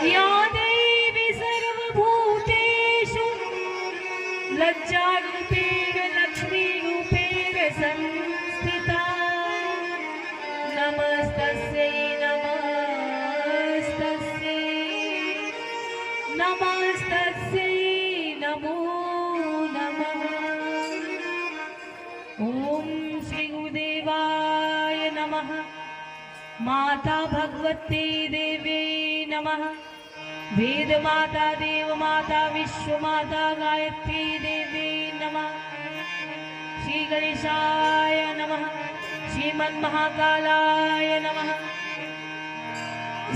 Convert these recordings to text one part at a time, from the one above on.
या देवी सर्वभूतेषु लज्जारूपेण लक्ष्मीरूपेण संस्थिता नमस्तस्यै नमस्तस्यै नमस्तस्यै नमो नमः। ओम श्री गुरुदेवाय नमः। माता भगवती देवी नमः। वेद माता देव माता विश्व माता गायत्री देवी नमः। श्री गणेशाय नमः। श्रीमन् महाकालाय नमः।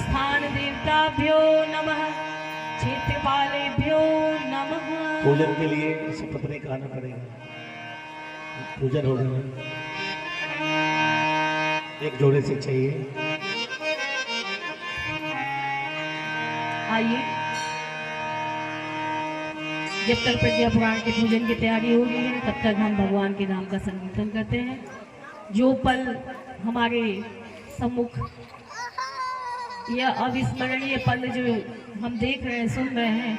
स्थान देवताभ्यो नमः। क्षेत्रपालेभ्यो नमः। पूजन के लिए सपत्नी का आना पड़ेगा। पूजन हो गया, एक जोड़े से चाहिए। आइए, जब तक प्रज्ञा पुराण के पूजन की तैयारी हो रही है तब तक हम भगवान के नाम का संकीर्तन करते हैं। जो पल हमारे सम्मुख यह अविस्मरणीय पल जो हम देख रहे हैं, सुन रहे हैं,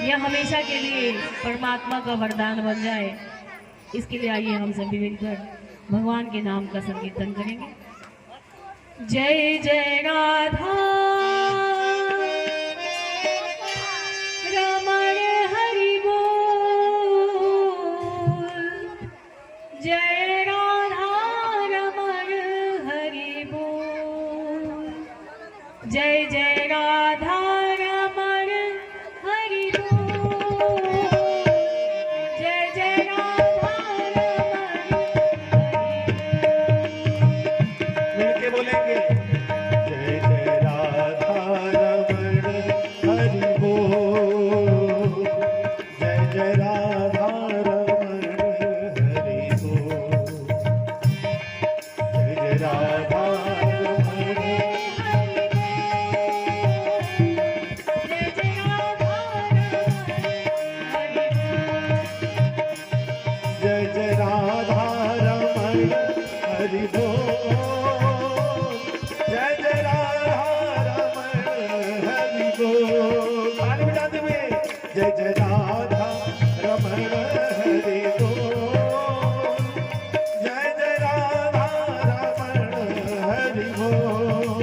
यह हमेशा के लिए परमात्मा का वरदान बन जाए, इसके लिए आइए हम सभी मिलकर भगवान के नाम का संकीर्तन करेंगे। जय जय राधा रमण हरि बोल। जय राधा रमण हरि बोल। जय जय राधा रमण हरि बोल। जय जय राधा रमण मिलके बोलेंगे, जय जय राधा रमण हरि बोल। जय जय राधा रमण हरि बोल। जय जय राधा रमण। जय जय राधा रमण हरि बोल। जय जय राधा रमण हरि बोल। ताली बजाते हुए, जय जय राधा रमण हरि बोल। जय जय राधा रमण हरि बोल।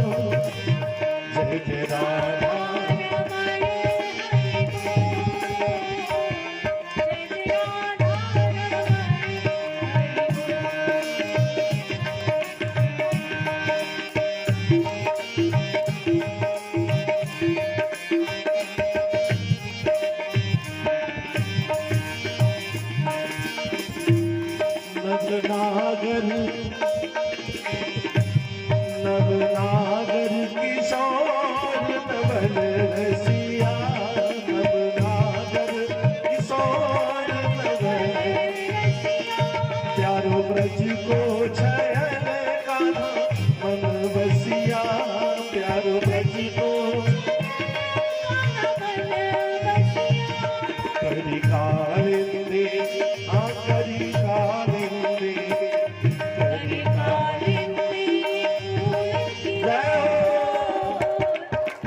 जय जय राधा। नवनागर नवनागर किशोर नवल रसिया। नवनागर किशोर नवल प्यारो ब्रज को छयन कान्हा मन बसिया। प्यारो ब्रज को करी कालिंदे करी कालिंदे करी कालिंदे।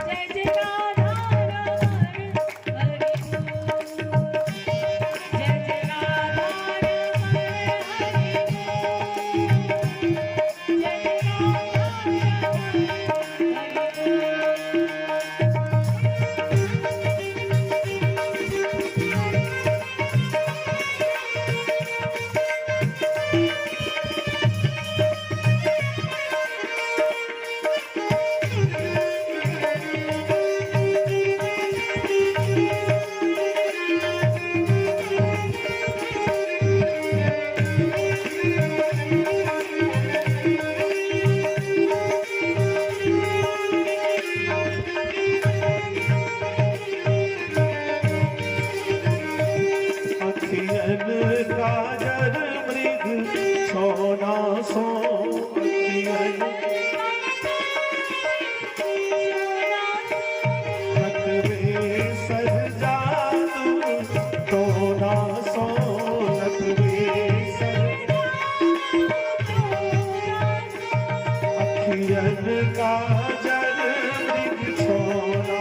जय जय राधा रमण हरि बोल। जय जय राधा रमण हरि बोल। जय जय राधा का जल सोना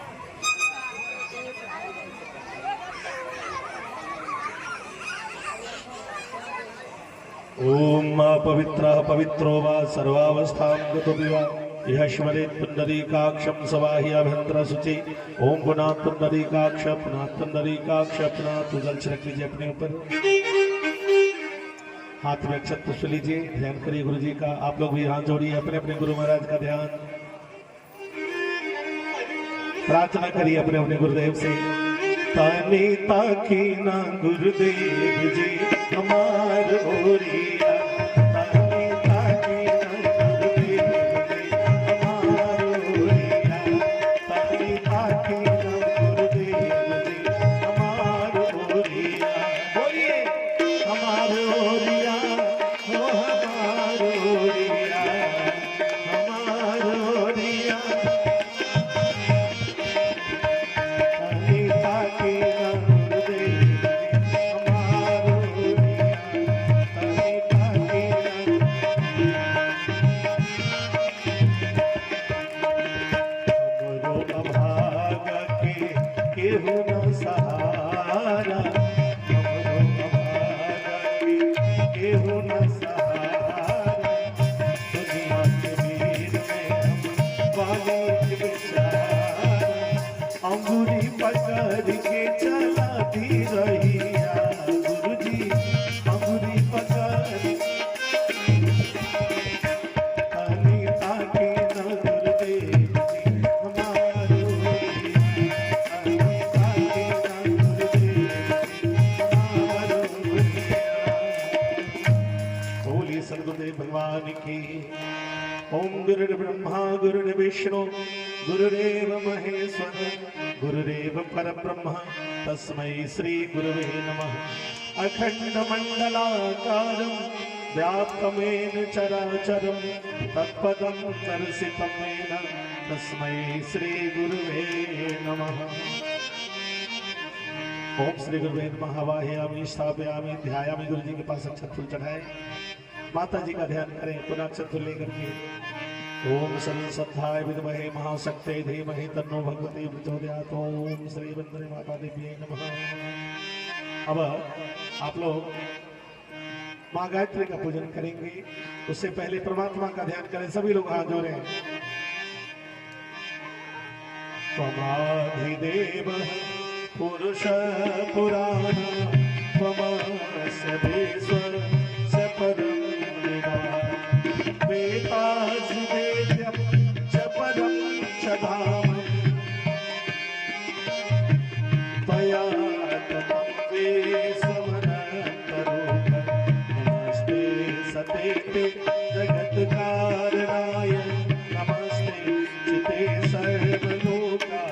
ओम पवित्रः पवित्रो वा सर्वावस्थां गतो विवा यह स्मरेत् पुंडरीकाक्षं सवाहि अभ्यंतर शुचि। ओम पुनः पुंडरीकाक्ष पुनः तो जल छिड़क लीजिए अपने ऊपर। हाथ में अक्षत पुष्प लीजिए, ध्यान करिए गुरु जी का। आप लोग भी हाथ जोड़िए, अपने अपने गुरु महाराज का ध्यान, प्रार्थना करिए अपने अपने गुरुदेव से। ताने ताकी ना गुरुदेव जी हमार ओरिया, ताने ताकी ना गुरुदेव जी हमार ओरिया, ताने ताकी ना गुरुदेव जी हमार ओरिया। बोलिए हमार ओरिया, हो हमार ओरिया, हमार ओरिया। अंगूरी पकड़ के चलाती रहिया गुरुजी, अंगूरी पकड़ तानी ताकी ना गुरुदेव जी हमार ओरिया, तानी ताकी ना गुरुदेव जी हमार ओरिया। बोलिए सद्गुरुदेव भगवान की। ओम गुरुर्ब्रह्मा गुरुर्विष्णु गुरुरेव महेश्वर गुरुरेव परब्रह्म तस्मै श्री गुरुवे नमः। अखंड मंडलाकारं व्याप्तमेन चराचरं तत्पदं दर्शितं येन तस्मै श्री गुरुवे नमः। ओम श्री गुरुवे नमः। वाहयामि स्थापयामि ध्यायामि। गुरु जी के पास अक्षत फूल चढ़ाए, माता जी का ध्यान करें, पुनः अक्षत फूल लेकर के। ओम सरस्वत्याय विद्महे महाशक्त्यै धीमहि तन्नो भगवती प्रचोदयात्। ओम श्री वंदने माता देवी नमः। अब आप लोग माँ गायत्री का पूजन करेंगे, उससे पहले परमात्मा का ध्यान करें। सभी लोग हाथ जोड़े। त्वमाधिदेव पुरुष पुराण त्वमस्य विश्व स परं वेदासुवेद्यं च परं च धामं त्वया ततं विश्वमनन्तरूपं। नमस्ते सतेते जगत्कारणाय, नमस्ते चिते सर्वलोकाश्रयाय,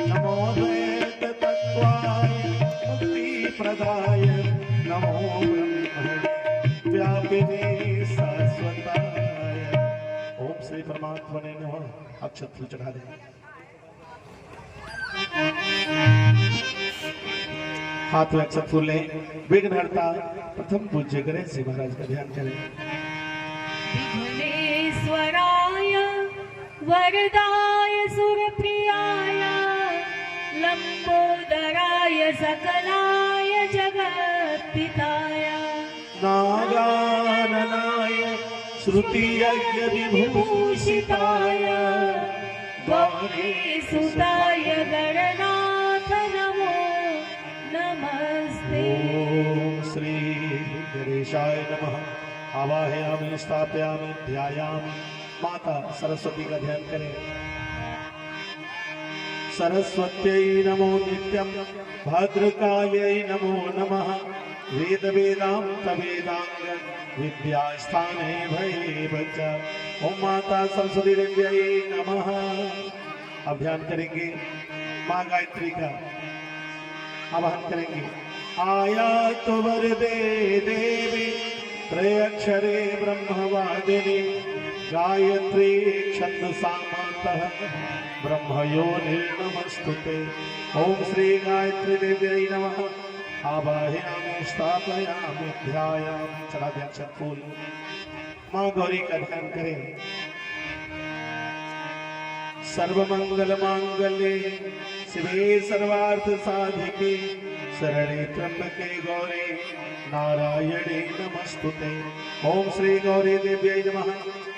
नमो द्वैततत्त्वाय मुक्तिप्रदाय, नमो ब्रह्मणे व्यापिने शाश्वताय। ओम श्री परमात्मा ने नमः। अक्षत फूल चढ़ा दें। हाथ में अक्षत फूल लें। विघ्नहर्ता प्रथम पूज्य गणेश जी महाराज का ध्यान करें। विघ्नेश्वराय वरदाय सुरप्रियाय लंबोदराय सकलाय जगत्पिताय नागाननाय श्रुतियज्ञ विभूषिताय गौरीसुताय गणनाथ नमो नमस्ते। ओम श्री गणेशाय नमः। आवाहयामि स्थापयामि ध्यायामि। माता सरस्वती का ध्यान करें। सरस्वत्यै नमो नित्यं भद्रकायै नमो नमः। वेद वेदांत वेदांग विद्यास्थाने भये बच्चा। ओम माता सरस्वती देव्यै नमः। अब ध्यान करेंगे माँ गायत्री का आवाहन करेंगे। आयात वरदे देवी त्रयक्षरे ब्रह्मवादिनी गायत्री छंदसामातः ब्रह्मयोनिर्नमस्तुते। ओम श्री गायत्री देव्यै नमः। आवाहयामि स्थापयामि ध्यायामि। चढ़ा दिया अक्षत फूल। माँ गौरी का ध्यान करें। सर्वमंगल मांगल्ये शिवे सर्वार्थ साधिके शरणे त्र्यंबके गौरी नारायणे नमस्तुते। ओम श्री गौरी देव्यै नमः।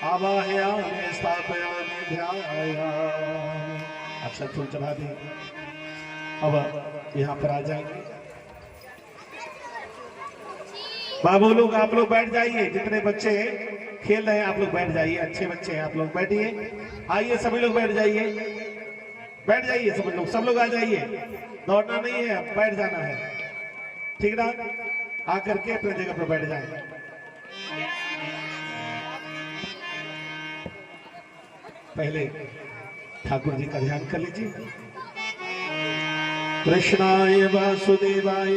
आवाहयामि स्थापयामि ध्यायामि। अक्षत फूल चढ़ा दी। अब यहाँ पर आ जाएंगे बाबू लोग, आप लोग बैठ जाइए। जितने बच्चे खेल रहे हैं आप लोग बैठ जाइए। अच्छे बच्चे हैं आप लोग, बैठिए। आइए सभी लोग बैठ जाइए, बैठ जाइए सब लोग आ जाइए। दौड़ना नहीं है, बैठ जाना है, ठीक ना। आकर के अपनी जगह पर बैठ जाए। पहले ठाकुर जी का ध्यान कर लीजिए। कृष्णाय वासुदेवाय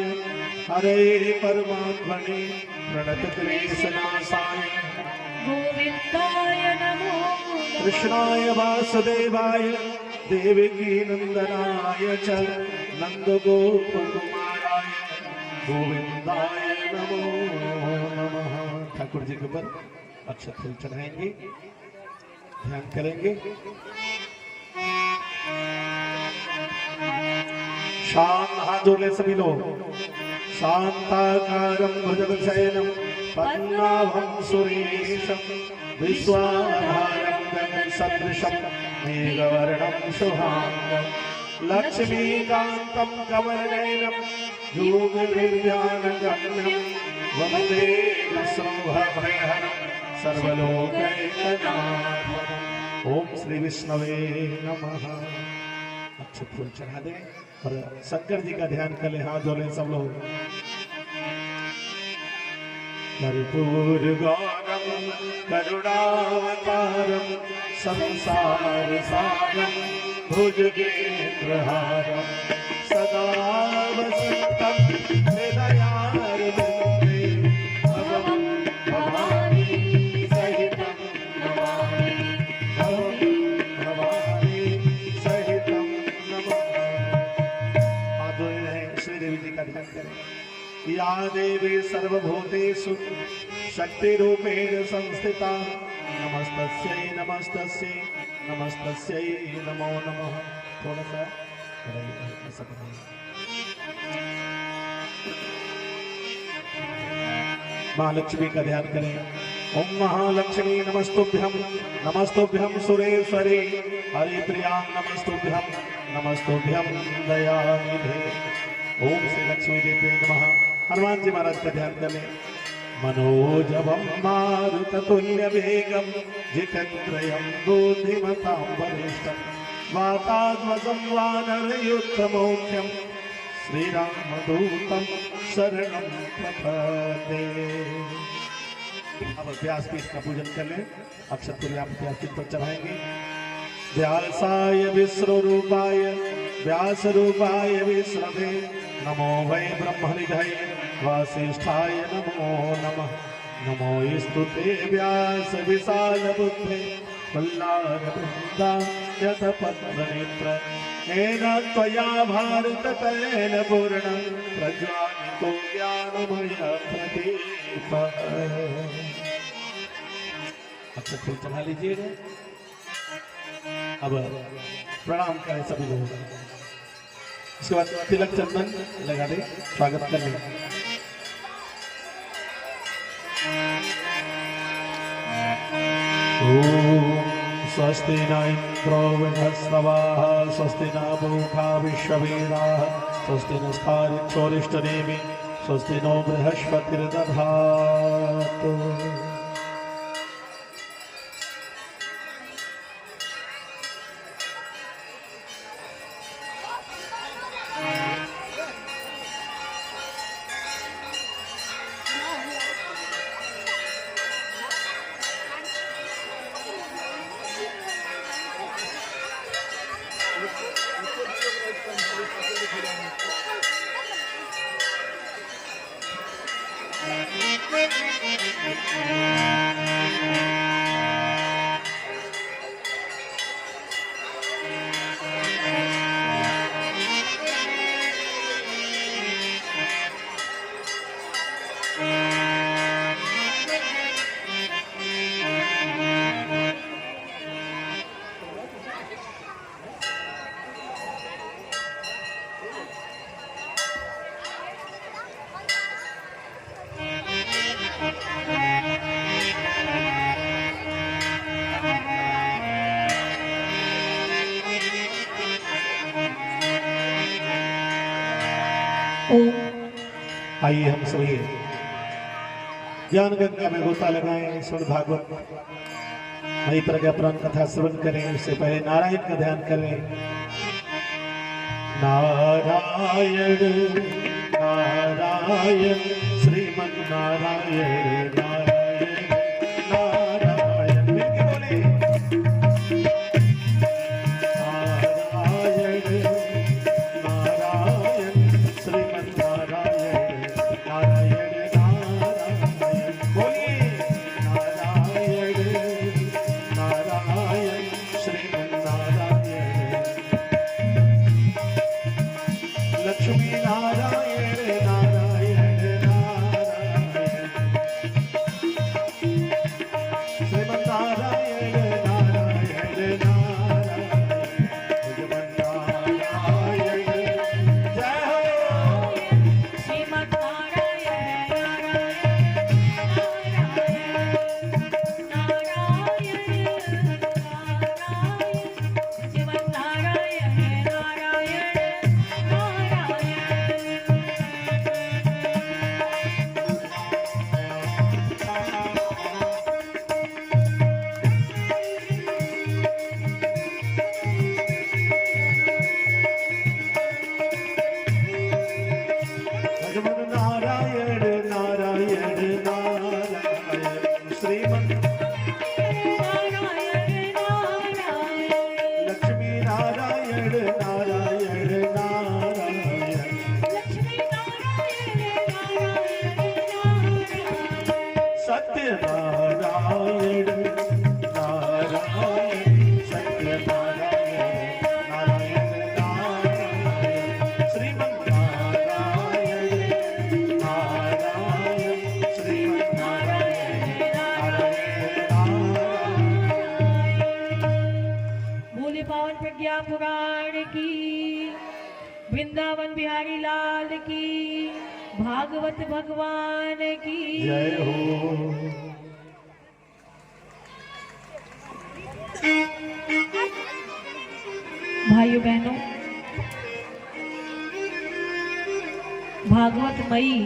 हरे परमात्मने प्रणत क्लेशनाशाय गोविंदाय नमो नमः। कृष्णाय वासुदेवाय देवकी नंदनाय च नंदगोपकुमाराय गोविंदाय नमो नमः। ठाकुर जी के ऊपर अक्षत फूल चढ़ाएंगे, ध्यान करेंगे। शांत हाथ जोड़ ले सभी लोग। शांताकारं भुजगशयनं पद्मनाभं सुरेशं विश्वाधारं गगनसदृशं मेघवर्णं शुभांगं लक्ष्मीकान्तं कमलनयनं योगनिर्व्यानगम्यं वन्दे विष्णुभयहरं सर्वलोकैकनाथम्। ओम श्री विष्णवे नमः। अक्षत फूल चढ़ा दें और शंकर जी का ध्यान कर ले। हाथ जोड़े सब लोग। कर्पूर गौरम करुणावतारम संसार सारम भुजगेन्द्रहारम सदा वसंतम हृदयारविंदे भवं भवानी सहितं नमामि। भवं भवानी सहितं नमामि। हाथ जोड़े रहें, श्री देवी जी का ध्यान करें। या देवी सर्वभूतेषु शक्तिरूपेण संस्थिता नमस्तस्यै नमस्तस्यै नमस्तस्यै नमो नमः। थोड़ा सा ऐसा बनाइए। महालक्ष्मी का ध्यान करें। ओम महालक्ष्मी नमस्तुभ्यं सुरेश्वरी हरिप्रिया नमस्तुभ्यं दयानिधे। ओम श्री लक्ष्मी देवी नमः। हनुमान जी महाराज का ध्यान कर लें। मनोजवं मारुततुल्यवेगं जितेन्द्रियं बुद्धिमतां वरिष्ठं वातात्मजं वानरयूथमोख्यं श्रीरामदूतं शरणं प्रपद्ये। अब व्यासपीठ का पूजन कर लें। अक्षत फूल आप व्यासपीठ पर चढ़ाएंगे। व्यासाय विश्वरूपाय व्यासरूपाय विष्णवे नमो वै ब्रह्मनिधये वासिष्ठाय नमो नमः। नमो स्तुते व्यास विशाल बुद्धे वल्लारवृन्दायत पद्मनेत्र येन त्वया भारत तैल पूर्णं प्रज्वालितो ज्ञानमय प्रदीपः। अक्षत फूल चढ़ा लीजिएगा। अब प्रणाम करें सभी लोग। इसके बाद तिलक चंदन लगा दे, स्वागत कर ले। ओम स्वस्ति न इंद्रो बृहस्पतिः स्वस्ति न पूषा विश्ववेदाः स्वस्ति नस्तारिक्षोरिष्टनेमिः स्वस्ति नो बृहस्पतिर्दधातु। ओम। आइए हम सभी ज्ञान गंगा में गोता लगाएं, सुन भागवत वही प्रज्ञा पुराण कथा श्रवण करें। उससे पहले नारायण का ध्यान करें। नारायण नारायण श्रीमन नारायण नारायण नारायण मिलके बोले। नारायण नारायण श्रीमन नारायण नारायण नारायण बोलिए। नारायण नारायण श्रीमन नारायण लक्ष्मी नारायण नारायण नारायण श्रीमन नारायण नारायण नारायण श्रीमन नारायण जय हो। श्रीमद् नारायण श्रीमद् नारायण भगवान नारायण नारायण नारायण श्रीमन लक्ष्मी नारायण नारायण नारायण सत्य नारायण नारायण सत्य नारायण नारायण नारायण श्रीमन नारायण नारायण श्रीमन नारायण नारायण। बोले पावन प्रज्ञा पुराण की, वृंदावन बिहारी लाल की, भागवत भगवान की जय हो। भाइयों बहनों, भागवतमयी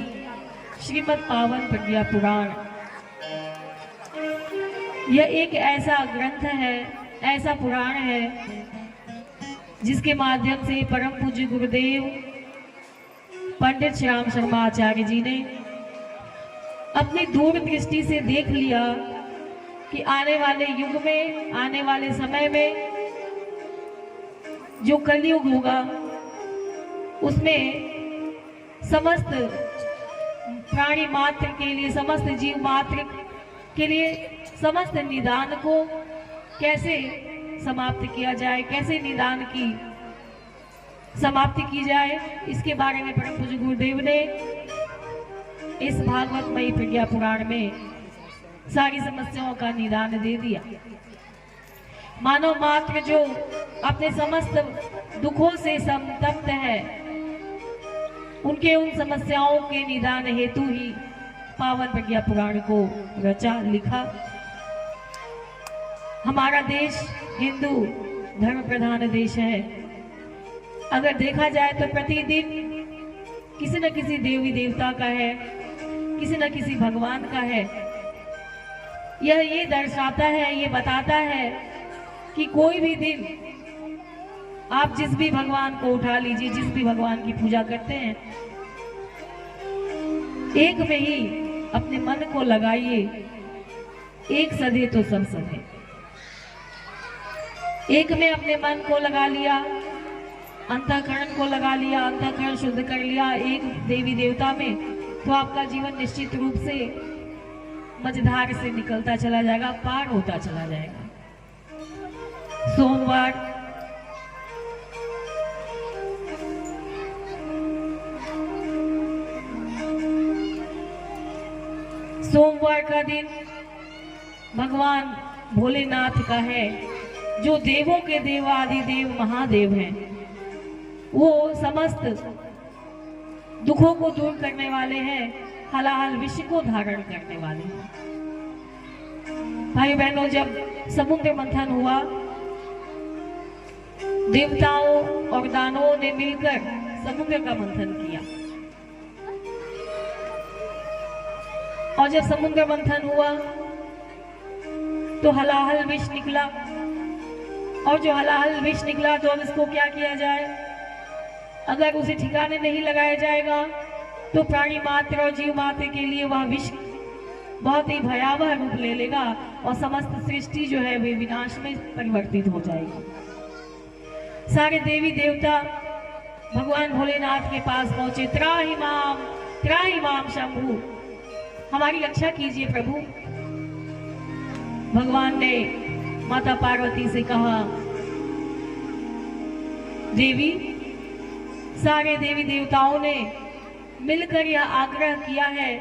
श्रीमद् पावन प्रज्ञा पुराण यह एक ऐसा ग्रंथ है, ऐसा पुराण है जिसके माध्यम से परम पूज्य गुरुदेव पंडित श्याम शर्मा आचार्य जी ने अपनी दूरदृष्टि से देख लिया कि आने वाले युग में, आने वाले समय में जो कलयुग होगा उसमें समस्त प्राणी मात्र के लिए, समस्त जीव मात्र के लिए समस्त निदान को कैसे समाप्त किया जाए, कैसे निदान की समाप्ति की जाए, इसके बारे में परम पूज्य गुरुदेव ने इस भागवतमयी प्रज्ञा पुराण में सारी समस्याओं का निदान दे दिया। मानव मात्र जो अपने समस्त दुखों से संतप्त है, उनके उन समस्याओं के निदान हेतु ही पावन प्रज्ञा पुराण को रचा, लिखा। हमारा देश हिंदू धर्म प्रधान देश है। अगर देखा जाए तो प्रतिदिन किसी न किसी देवी देवता का है, किसी न किसी भगवान का है। यह ये दर्शाता है, ये बताता है कि कोई भी दिन आप जिस भी भगवान को उठा लीजिए, जिस भी भगवान की पूजा करते हैं, एक में ही अपने मन को लगाइए। एक सधे तो सब सधे। एक में अपने मन को लगा लिया, अंतःकरण को लगा लिया, अंतःकरण शुद्ध कर लिया एक देवी देवता में, तो आपका जीवन निश्चित रूप से मझधार से निकलता चला जाएगा, पार होता चला जाएगा। सोमवार का दिन भगवान भोलेनाथ का है, जो देवों के देव आदि देव महादेव हैं। वो समस्त दुखों को दूर करने वाले हैं, हलाहल विश्व को धारण करने वाले हैं। भाई बहनों, जब समुद्र मंथन हुआ, देवताओं और दानवों ने मिलकर समुद्र का मंथन किया। और जब समुद्र मंथन हुआ तो हलाहल विष निकला, और जो हलाहल विष निकला तो अब इसको क्या किया जाए? अगर उसे ठिकाने नहीं लगाया जाएगा तो प्राणी मात्र और जीव मात्र के लिए वह विष बहुत ही भयावह रूप ले लेगा और समस्त सृष्टि जो है वे विनाश में परिवर्तित हो जाएगी। सारे देवी देवता भगवान भोलेनाथ के पास पहुंचे, त्राहि माम शंभु, हमारी रक्षा कीजिए प्रभु। भगवान ने माता पार्वती से कहा, देवी, सारे देवी देवताओं ने मिलकर यह आग्रह किया है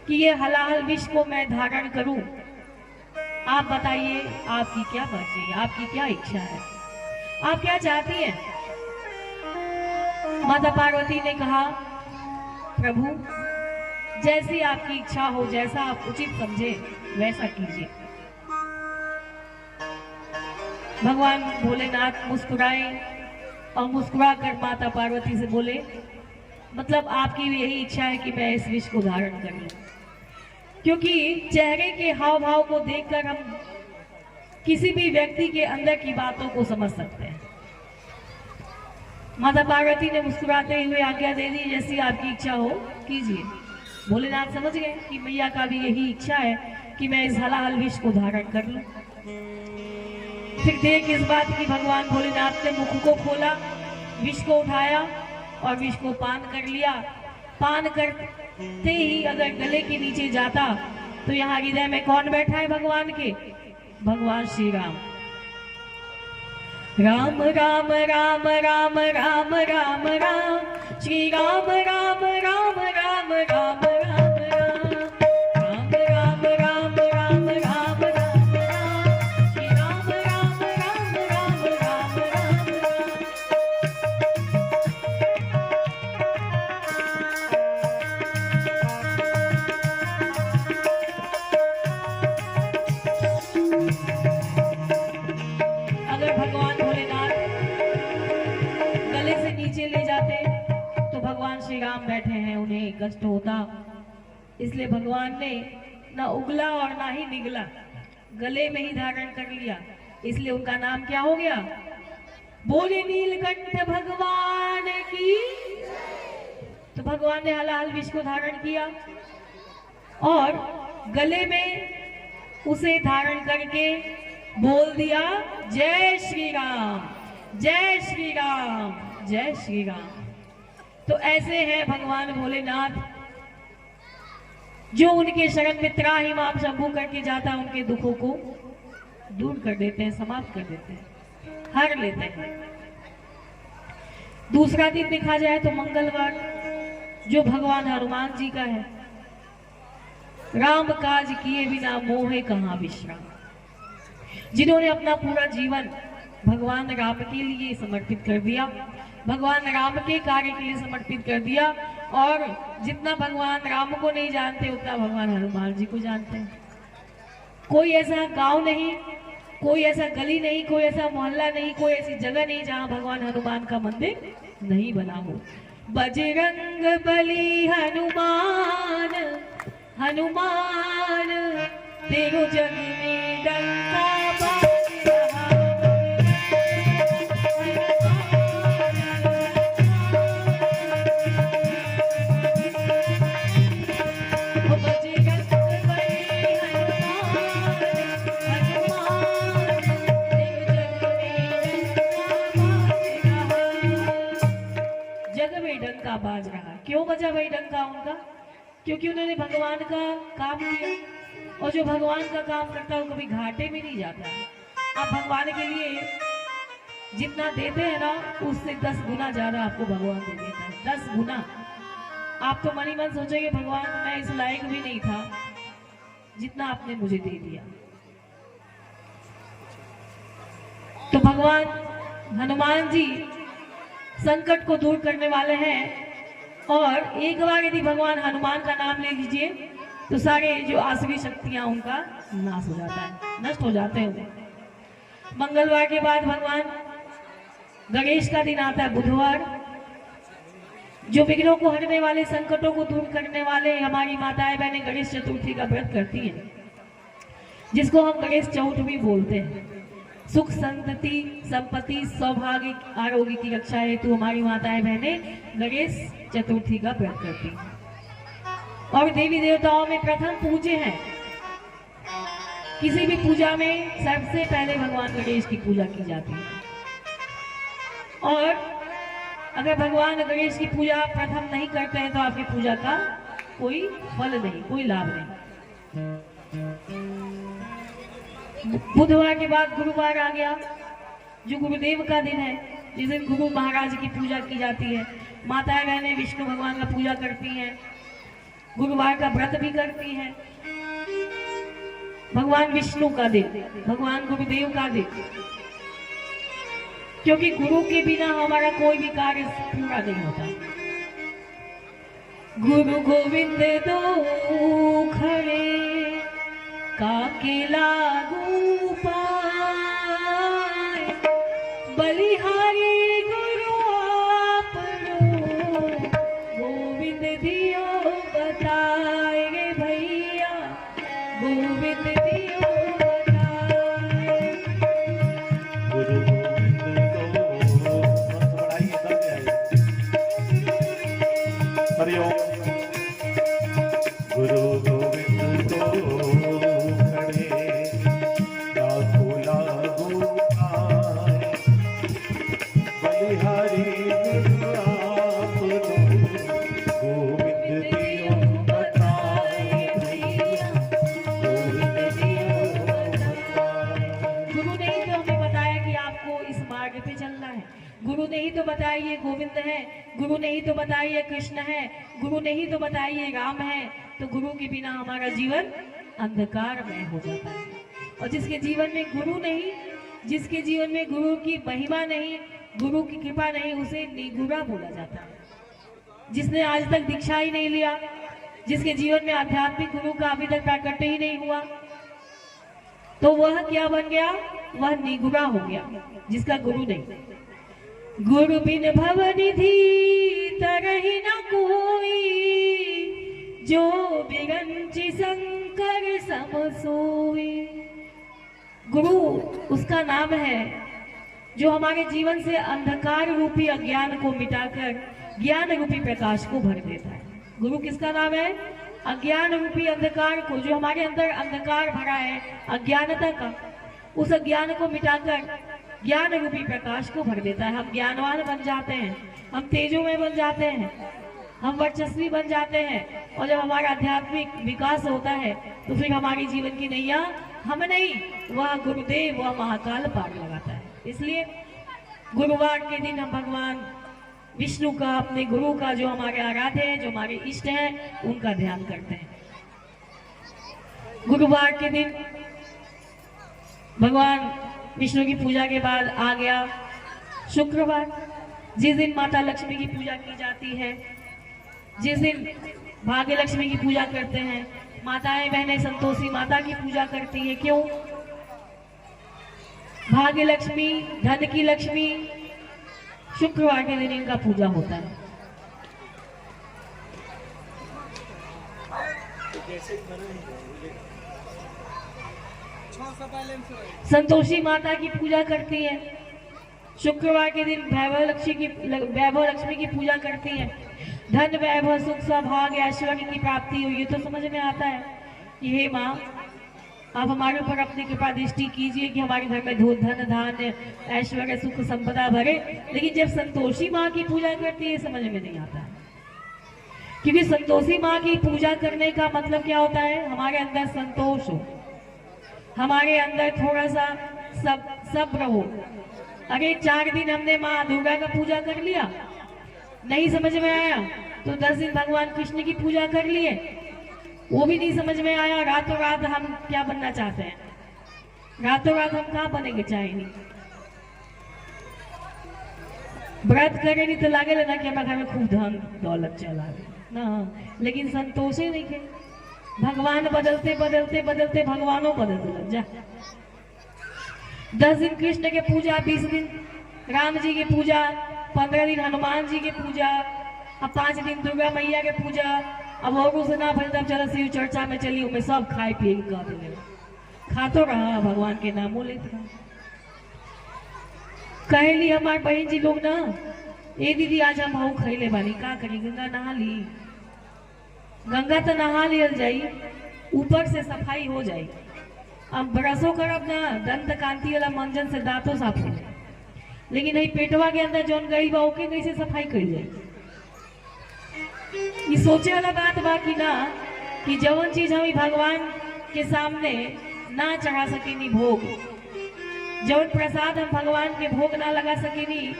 कि ये हलाहल विष को मैं धारण करूं। आप बताइए, आपकी क्या मर्जी, आपकी क्या इच्छा है, आप क्या चाहती हैं? माता पार्वती ने कहा, प्रभु, जैसी आपकी इच्छा हो, जैसा आप उचित समझे वैसा कीजिए। भगवान भोलेनाथ मुस्कुराए और मुस्कुरा कर माता पार्वती से बोले, मतलब आपकी यही इच्छा है कि मैं इस विष को धारण कर लूं, क्योंकि चेहरे के हाव भाव को देखकर हम किसी भी व्यक्ति के अंदर की बातों को समझ सकते हैं। माता पार्वती ने मुस्कुराते हुए आज्ञा दे दी, जैसी आपकी इच्छा हो कीजिए। भोलेनाथ समझ गए कि मैया का भी यही इच्छा है कि मैं इस हलाहल विष को धारण कर लूं। फिर देख इस बात की भगवान भोलेनाथ ने मुख को खोला, विष को उठाया और विष को पान कर लिया। पान करते ही अगर गले के नीचे जाता तो यहाँ हृदय में कौन बैठा है भगवान के? भगवान श्री राम। राम राम राम राम राम राम राम, श्री राम राम राम राम राम राम राम, राम राम राम राम राम राम राम, श्री राम राम राम राम राम राम राम। अगर भगवान भोलेनाथ गले से नीचे ले जाते तो भगवान श्री राम बैठे हैं, उन्हें कष्ट होता। इसलिए भगवान ने ना उगला और ना ही निगला, गले में ही धारण कर लिया। इसलिए उनका नाम क्या हो गया? बोले नीलकंठ भगवान की। तो भगवान ने हलाहल विष को धारण किया और गले में उसे धारण करके बोल दिया, जय श्री राम, जय श्री राम, जय श्री राम। तो ऐसे हैं भगवान भोलेनाथ, जो उनके शरण में त्राहि माम शंभु करके जाता है, उनके दुखों को दूर कर देते हैं, समाप्त कर देते हैं, हर लेते हैं। दूसरा दिन देखा जाए तो मंगलवार, जो भगवान हनुमान जी का है। राम काज किए बिना मोहे कहाँ विश्राम, जिन्होंने अपना पूरा जीवन भगवान राम के लिए समर्पित कर दिया, भगवान राम के कार्य के लिए समर्पित कर दिया। और जितना भगवान राम को नहीं जानते उतना भगवान हनुमान जी को जानते हैं। कोई ऐसा गांव नहीं, कोई ऐसा गली नहीं, कोई ऐसा मोहल्ला नहीं, कोई ऐसी जगह नहीं जहां भगवान हनुमान का मंदिर नहीं बना हो। बजरंग बली हनुमान, हनुमान तेरो जग में डंका बाज रहा। डंका बाज रहा। क्यों बजा भाई डंका उनका? क्योंकि उन्होंने भगवान का काम किया, और जो भगवान का काम करता है वो कभी घाटे में नहीं जाता। आप भगवान के लिए जितना देते हैं ना, उससे 10 गुना ज्यादा आपको भगवान दे देता है, 10 गुना। आप तो मन ही मन सोचेंगे, भगवान मैं इस लायक भी नहीं था जितना आपने मुझे दे दिया। तो भगवान हनुमान जी संकट को दूर करने वाले हैं। और एक बार यदि भगवान हनुमान का नाम ले लीजिए तो सारे जो आसुरी शक्तियां उनका नाश हो जाता है, नष्ट हो जाते हैं। मंगलवार के बाद भगवान गणेश का दिन आता है, बुधवार। जो विघ्नों को हरने वाले, संकटों को दूर करने वाले हमारी माताएं बहनें गणेश चतुर्थी का व्रत करती हैं, जिसको हम गणेश चौथ भी बोलते हैं। सुख संतति संपत्ति सौभाग्य आरोग्य की रक्षा हेतु हमारी माताएं बहनें गणेश चतुर्थी का व्रत करती हैं और देवी देवताओं में प्रथम पूज्य हैं। किसी भी पूजा में सबसे पहले भगवान गणेश की पूजा की जाती है और अगर भगवान गणेश की पूजा प्रथम नहीं करते हैं तो आपकी पूजा का कोई फल नहीं, कोई लाभ नहीं। बुधवार के बाद गुरुवार आ गया, जो गुरुदेव का दिन है, जिस दिन गुरु महाराज की पूजा की जाती है। माताएं बहनें विष्णु भगवान का पूजा करती हैं, गुरुवार का व्रत भी करती हैं। भगवान विष्णु का दिन, भगवान गुरुदेव का दिन, क्योंकि गुरु के बिना हमारा कोई भी कार्य पूरा नहीं होता। गुरु गोविंद दो खड़े काके लागू पाए, बलिहारी गुरु आपनो गोविंद दियो बताए रे भैया, गोविंद दियो बताए। गुरु हरिओम। गुरु गोविंद को खड़े लागू लागू पाए, बलिहारी गुरु आपनो गोविंद दियो बताए भैया, गोविंद दियो बताए। गुरु ने ही तो हमें बताया कि आपको इस मार्ग पे चलना है, गुरु ने ही तो बताया ये गोविंद है, गुरु ने ही तो बताया ये कृष्ण है, गुरु ने ही तो बताया ये राम है। तो गुरु के बिना हमारा जीवन अंधकारमय हो जाता है और जिसके जीवन में गुरु नहीं, जिसके जीवन में गुरु की महिमा नहीं, गुरु की कृपा नहीं, उसे निगुरा बोला जाता है। जिसने आज तक दीक्षा ही नहीं लिया, जिसके जीवन में आध्यात्मिक गुरु का अभी तक प्राकट्य ही नहीं हुआ, तो वह क्या बन गया? वह निगुरा हो गया, जिसका गुरु नहीं। गुरु बिन भव निधि तरहि न कोई, जो बिरंचि शंकर सम सोई। गुरु उसका नाम है जो हमारे जीवन से अंधकार रूपी अज्ञान को मिटाकर ज्ञान रूपी प्रकाश को भर देता है। गुरु किसका नाम है? अज्ञान रूपी अंधकार को, जो हमारे अंदर अंधकार भरा है अज्ञानता का, उस अज्ञान को मिटाकर ज्ञान रूपी प्रकाश को भर देता है। हम ज्ञानवान बन जाते हैं, हम तेजोमय बन जाते हैं, हम वर्चस्वी बन जाते हैं और जब हमारा आध्यात्मिक विकास होता है तो फिर हमारी जीवन की नैया हम नहीं, वह गुरुदेव, वह महाकाल पार लगाता है। इसलिए गुरुवार के दिन हम भगवान विष्णु का, अपने गुरु का, जो हमारे आराध्य हैं, जो हमारे इष्ट हैं, उनका ध्यान करते हैं। गुरुवार के दिन भगवान विष्णु की पूजा के बाद आ गया शुक्रवार, जिस दिन माता लक्ष्मी की पूजा की जाती है, जिस दिन भाग्य लक्ष्मी की पूजा करते हैं। माताएं बहनें संतोषी माता की पूजा करती हैं। क्यों? भाग्य लक्ष्मी, धन की लक्ष्मी, शुक्रवार के दिन इनका पूजा होता है। संतोषी माता की पूजा करती है। शुक्रवार के दिन वैभव लक्ष्मी की पूजा करती है। धन वैभव सुख सौभाग्य ऐश्वर्य की प्राप्ति हो, ये तो समझ में आता है कि हे माँ, आप हमारे ऊपर अपनी कृपा दृष्टि कीजिए कि हमारे घर में धन धान्य ऐश्वर्य सुख संपदा भरे। लेकिन जब संतोषी माँ की पूजा करती है, समझ में नहीं आता, क्योंकि संतोषी माँ की पूजा करने का मतलब क्या होता है? हमारे अंदर संतोष हो, हमारे अंदर थोड़ा सा सब्र हो। अरे 4 दिन हमने माँ दुर्गा का पूजा कर लिया, नहीं समझ में आया, तो 10 दिन भगवान कृष्ण की पूजा कर लिए, वो भी नहीं समझ में आया। रातों रात हम क्या बनना चाहते हैं? रातों रात हम कहाँ बनेंगे? चाहे नहीं व्रत करेंगे तो लागे ना कि हमारे घर में खूब धन दौलत चला ना, लेकिन संतोष ही नहीं के। भगवान बदलते बदलते बदलते भगवानों बदलते लग जा। 10 दिन कृष्ण के पूजा, 20 दिन राम जी की पूजा, 15 दिन हनुमान जी की पूजा, अब 5 दिन दुर्गा मैया के पूजा, अब और से ना भर तब चला शिव चर्चा में चली, मैं सब खाए पिए के कह दिले, खातो रहा भगवान के नामों लेते रहा। कहली हमार बहन जी लोग ना, ए दीदी आज हम भाव खैले बानी, का करी, गंगा नहा ली, गंगा तो नहा लियल जाई, ऊपर से सफाई हो जाई, अब ब्रशो करब ना, दंत कांति वाला मंजन से दांतों साफ हो जाए, लेकिन नहीं पेटवा के अंदर जौन गई बा ओके कैसे सफाई कर जाए। ये सोचे वाला बात बा कि ना, कि जवन चीज हम भगवान के सामने ना चढ़ा सकेनी भोग, जवन प्रसाद हम भगवान के भोग ना लगा सकेनी,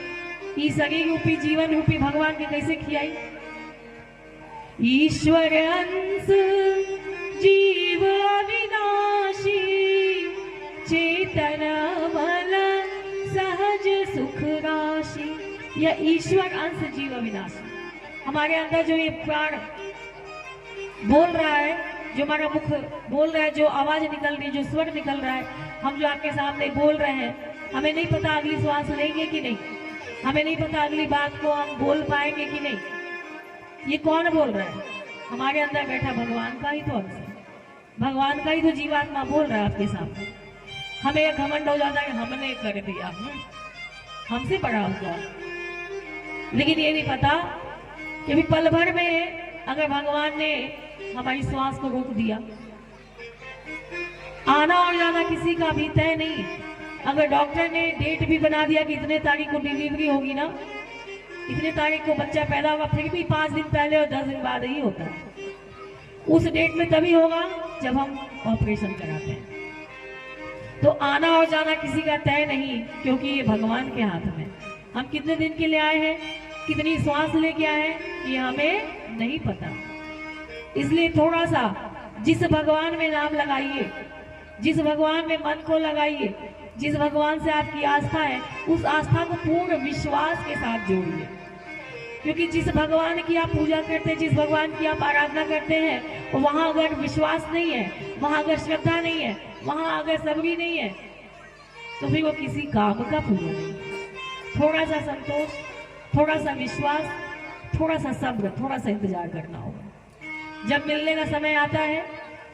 ई शरीर रूपी जीवन रूपी भगवान के कैसे खियाई। ईश्वर अंश जीव अविनाशी, चेतन बल सहज सुख राशि। यह ईश्वर अंश जीव अविनाशी, हमारे अंदर जो ये प्राण बोल रहा है, जो हमारा मुख बोल रहा है, जो आवाज निकल रही है, जो स्वर निकल रहा है, हम जो आपके सामने बोल रहे हैं, हमें नहीं पता अगली श्वास लेंगे कि नहीं, हमें नहीं पता अगली बात को हम बोल पाएंगे कि नहीं। ये कौन बोल रहा है? हमारे अंदर बैठा भगवान का ही तो अंश है, भगवान का ही तो जीवात्मा बोल रहा है आपके सामने। हमें यह घमंड हो जाता है कि हमने कर दिया, हमसे बड़ा होगा, लेकिन ये नहीं पता कि भी पल भर में अगर भगवान ने हमारी श्वास को रोक दिया, आना और जाना किसी का भी तय नहीं। अगर डॉक्टर ने डेट भी बना दिया कि इतने तारीख को डिलीवरी होगी ना, इतने तारीख को बच्चा पैदा होगा, फिर भी 5 दिन पहले और 10 दिन बाद ही होता है। उस डेट में तभी होगा जब हम ऑपरेशन कराते हैं। तो आना और जाना किसी का तय नहीं, क्योंकि ये भगवान के हाथ में। हम कितने दिन के लिए आए हैं, कितनी श्वास लेके आए हैं, ये हमें नहीं पता। इसलिए थोड़ा सा जिस भगवान में नाम लगाइए, जिस भगवान में मन को लगाइए, जिस भगवान से आपकी आस्था है, उस आस्था को पूर्ण विश्वास के साथ जोड़िए। क्योंकि जिस भगवान की आप पूजा करते हैं, जिस भगवान की आप आराधना करते हैं, वहां अगर विश्वास नहीं है, वहां अगर श्रद्धा नहीं है, वहां अगर सबरी नहीं है, तो फिर वो किसी काम का पूजा नहीं। थोड़ा सा संतोष, थोड़ा सा विश्वास, थोड़ा सा सब्र, थोड़ा सा इंतजार करना होगा। जब मिलने का समय आता है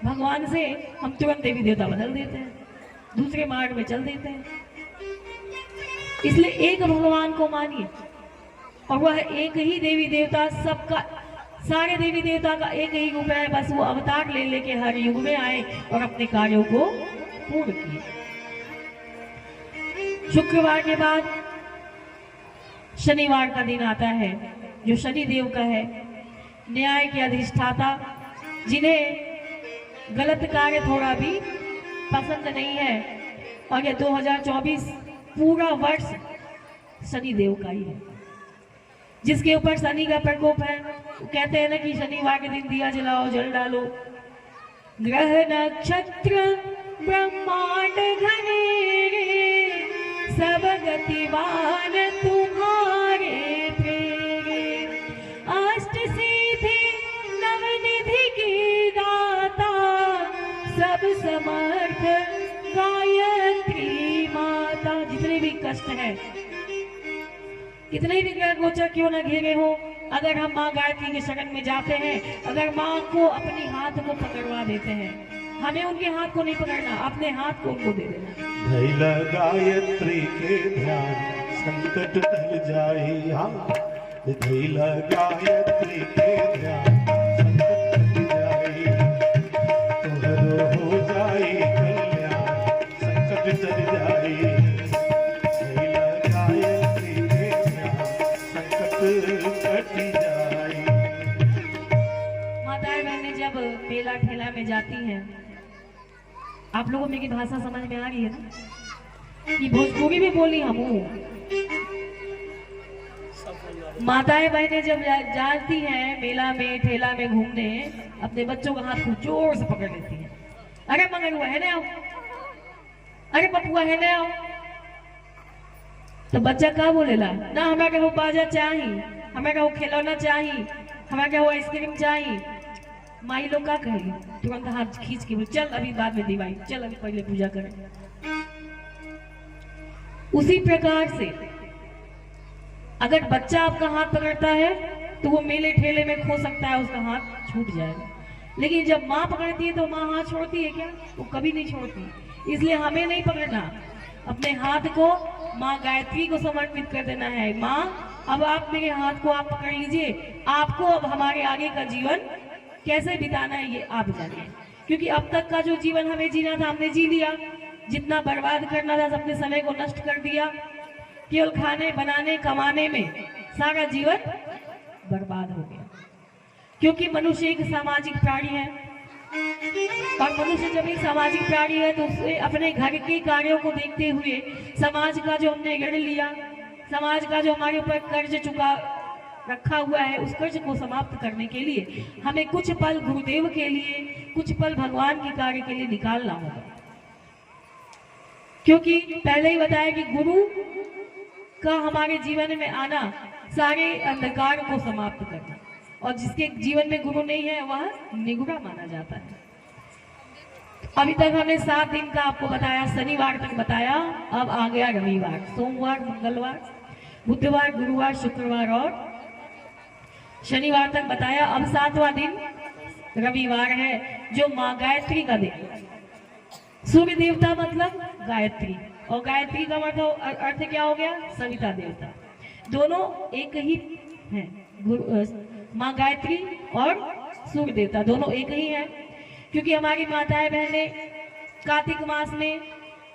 भगवान से, हम तुरंत देवी देवता बदल देते हैं, दूसरे मार्ग में चल देते हैं। इसलिए एक भगवान को मानिए, और वह एक ही देवी देवता, सबका सारे देवी देवता का एक ही रूप है, बस वो अवतार ले लेके हर युग में आए और अपने कार्यों को पूर्ण किए। शुक्रवार के बाद शनिवार का दिन आता है, जो शनि देव का है, न्याय के अधिष्ठाता, जिन्हें गलत कार्य थोड़ा भी पसंद नहीं है। और ये 2024 पूरा वर्ष शनि देव का ही है, जिसके ऊपर शनि का प्रकोप है। कहते हैं ना कि शनिवार के दिन दिया जलाओ, जल डालो। ग्रह नक्षत्र ब्रह्मांड घनेरे, सब गतिवान तुम्हारे प्रेरे। अष्ट सिद्धि नवनिधि की दाता, सब समर्थ गायत्री माता। जितने भी कष्ट है, कितने भी ग्रह गोचर क्यों न घेरे हो, अगर हम माँ गायत्री के शरण में जाते हैं, अगर माँ को अपनी हाथ को पकड़वा देते हैं, हमें उनके हाथ को नहीं पकड़ना, अपने हाथ को उनको दे देना। धैला गायत्री के ध्यान, संकट टल जाए। हाँ, धैला गायत्री के ध्यान, संकट टल जाए। तुहरो हो जाए कल्याण, संकट टल जाए। धैला गायत्री के ध्यान, संकट कट जाए। माताएं बहनें जब मेला ठेला में जाती हैं, आप लोगों में की भाषा समझ में आ रही है ना, कि भोजपुरी भी बोली हम। माताएं बहनें जब जाती हैं मेला में ठेला में घूमने, अपने बच्चों का हाथ को जोर से पकड़ लेती हैं। अरे मंगरुआ है ना आओ, अरे पपुआ है ना आओ। तो बच्चा क्या बोलेला ना, हमारे वो बाजा चाहिए, हमें वो खिलौना चाहिए, हमें वो आइसक्रीम चाहिए। माई लोग क्या कहेगी, तुरंत हाथ खींच के बोले चल अभी बाद में दिवाई, चल अभी पहले पूजा करें। उसी प्रकार से अगर बच्चा आपका हाथ पकड़ता है तो वो मेले ठेले में खो सकता है, उसका हाथ छूट जाएगा। लेकिन जब माँ पकड़ती है तो माँ हाथ छोड़ती है क्या? वो कभी नहीं छोड़ती। इसलिए हमें नहीं पकड़ना, अपने हाथ को माँ गायत्री को समर्पित कर देना है। माँ अब आप मेरे हाथ को आप पकड़ लीजिए, आपको अब हमारे आगे का जीवन कैसे बिताना है ये आप जानिए। क्योंकि अब तक का जो जीवन हमें जीना था हमने जी लिया, जितना बर्बाद करना था अपने समय को नष्ट कर दिया, केवल खाने बनाने कमाने में सारा जीवन बर्बाद हो गया। क्योंकि मनुष्य एक सामाजिक प्राणी है, और मनुष्य जब एक सामाजिक प्राणी है तो उसे अपने घर के कार्यों को देखते हुए समाज का जो हमने ऋण लिया, समाज का जो हमारे ऊपर कर्ज चुका रखा हुआ है, उस कर्ज को समाप्त करने के लिए हमें कुछ पल गुरुदेव के लिए, कुछ पल भगवान के कार्य के लिए निकालना होगा। क्योंकि पहले ही बताया कि गुरु का हमारे जीवन में आना सारे अंधकार को समाप्त करना, और जिसके जीवन में गुरु नहीं है वह निगुरा माना जाता है। अभी तक हमने 7 दिन का आपको बताया, शनिवार तक बताया, अब आ गया रविवार, सोमवार, मंगलवार, बुधवार, गुरुवार, शुक्रवार और शनिवार तक बताया। अब 7वां दिन रविवार है, जो माँ गायत्री का दिन। सूर्य देवता मतलब गायत्री, और गायत्री का मतलब अर्थ क्या हो गया? सविता देवता। दोनों एक ही है, माँ गायत्री और सूर्य देवता दोनों एक ही है। क्योंकि हमारी माताएं बहनें कार्तिक मास में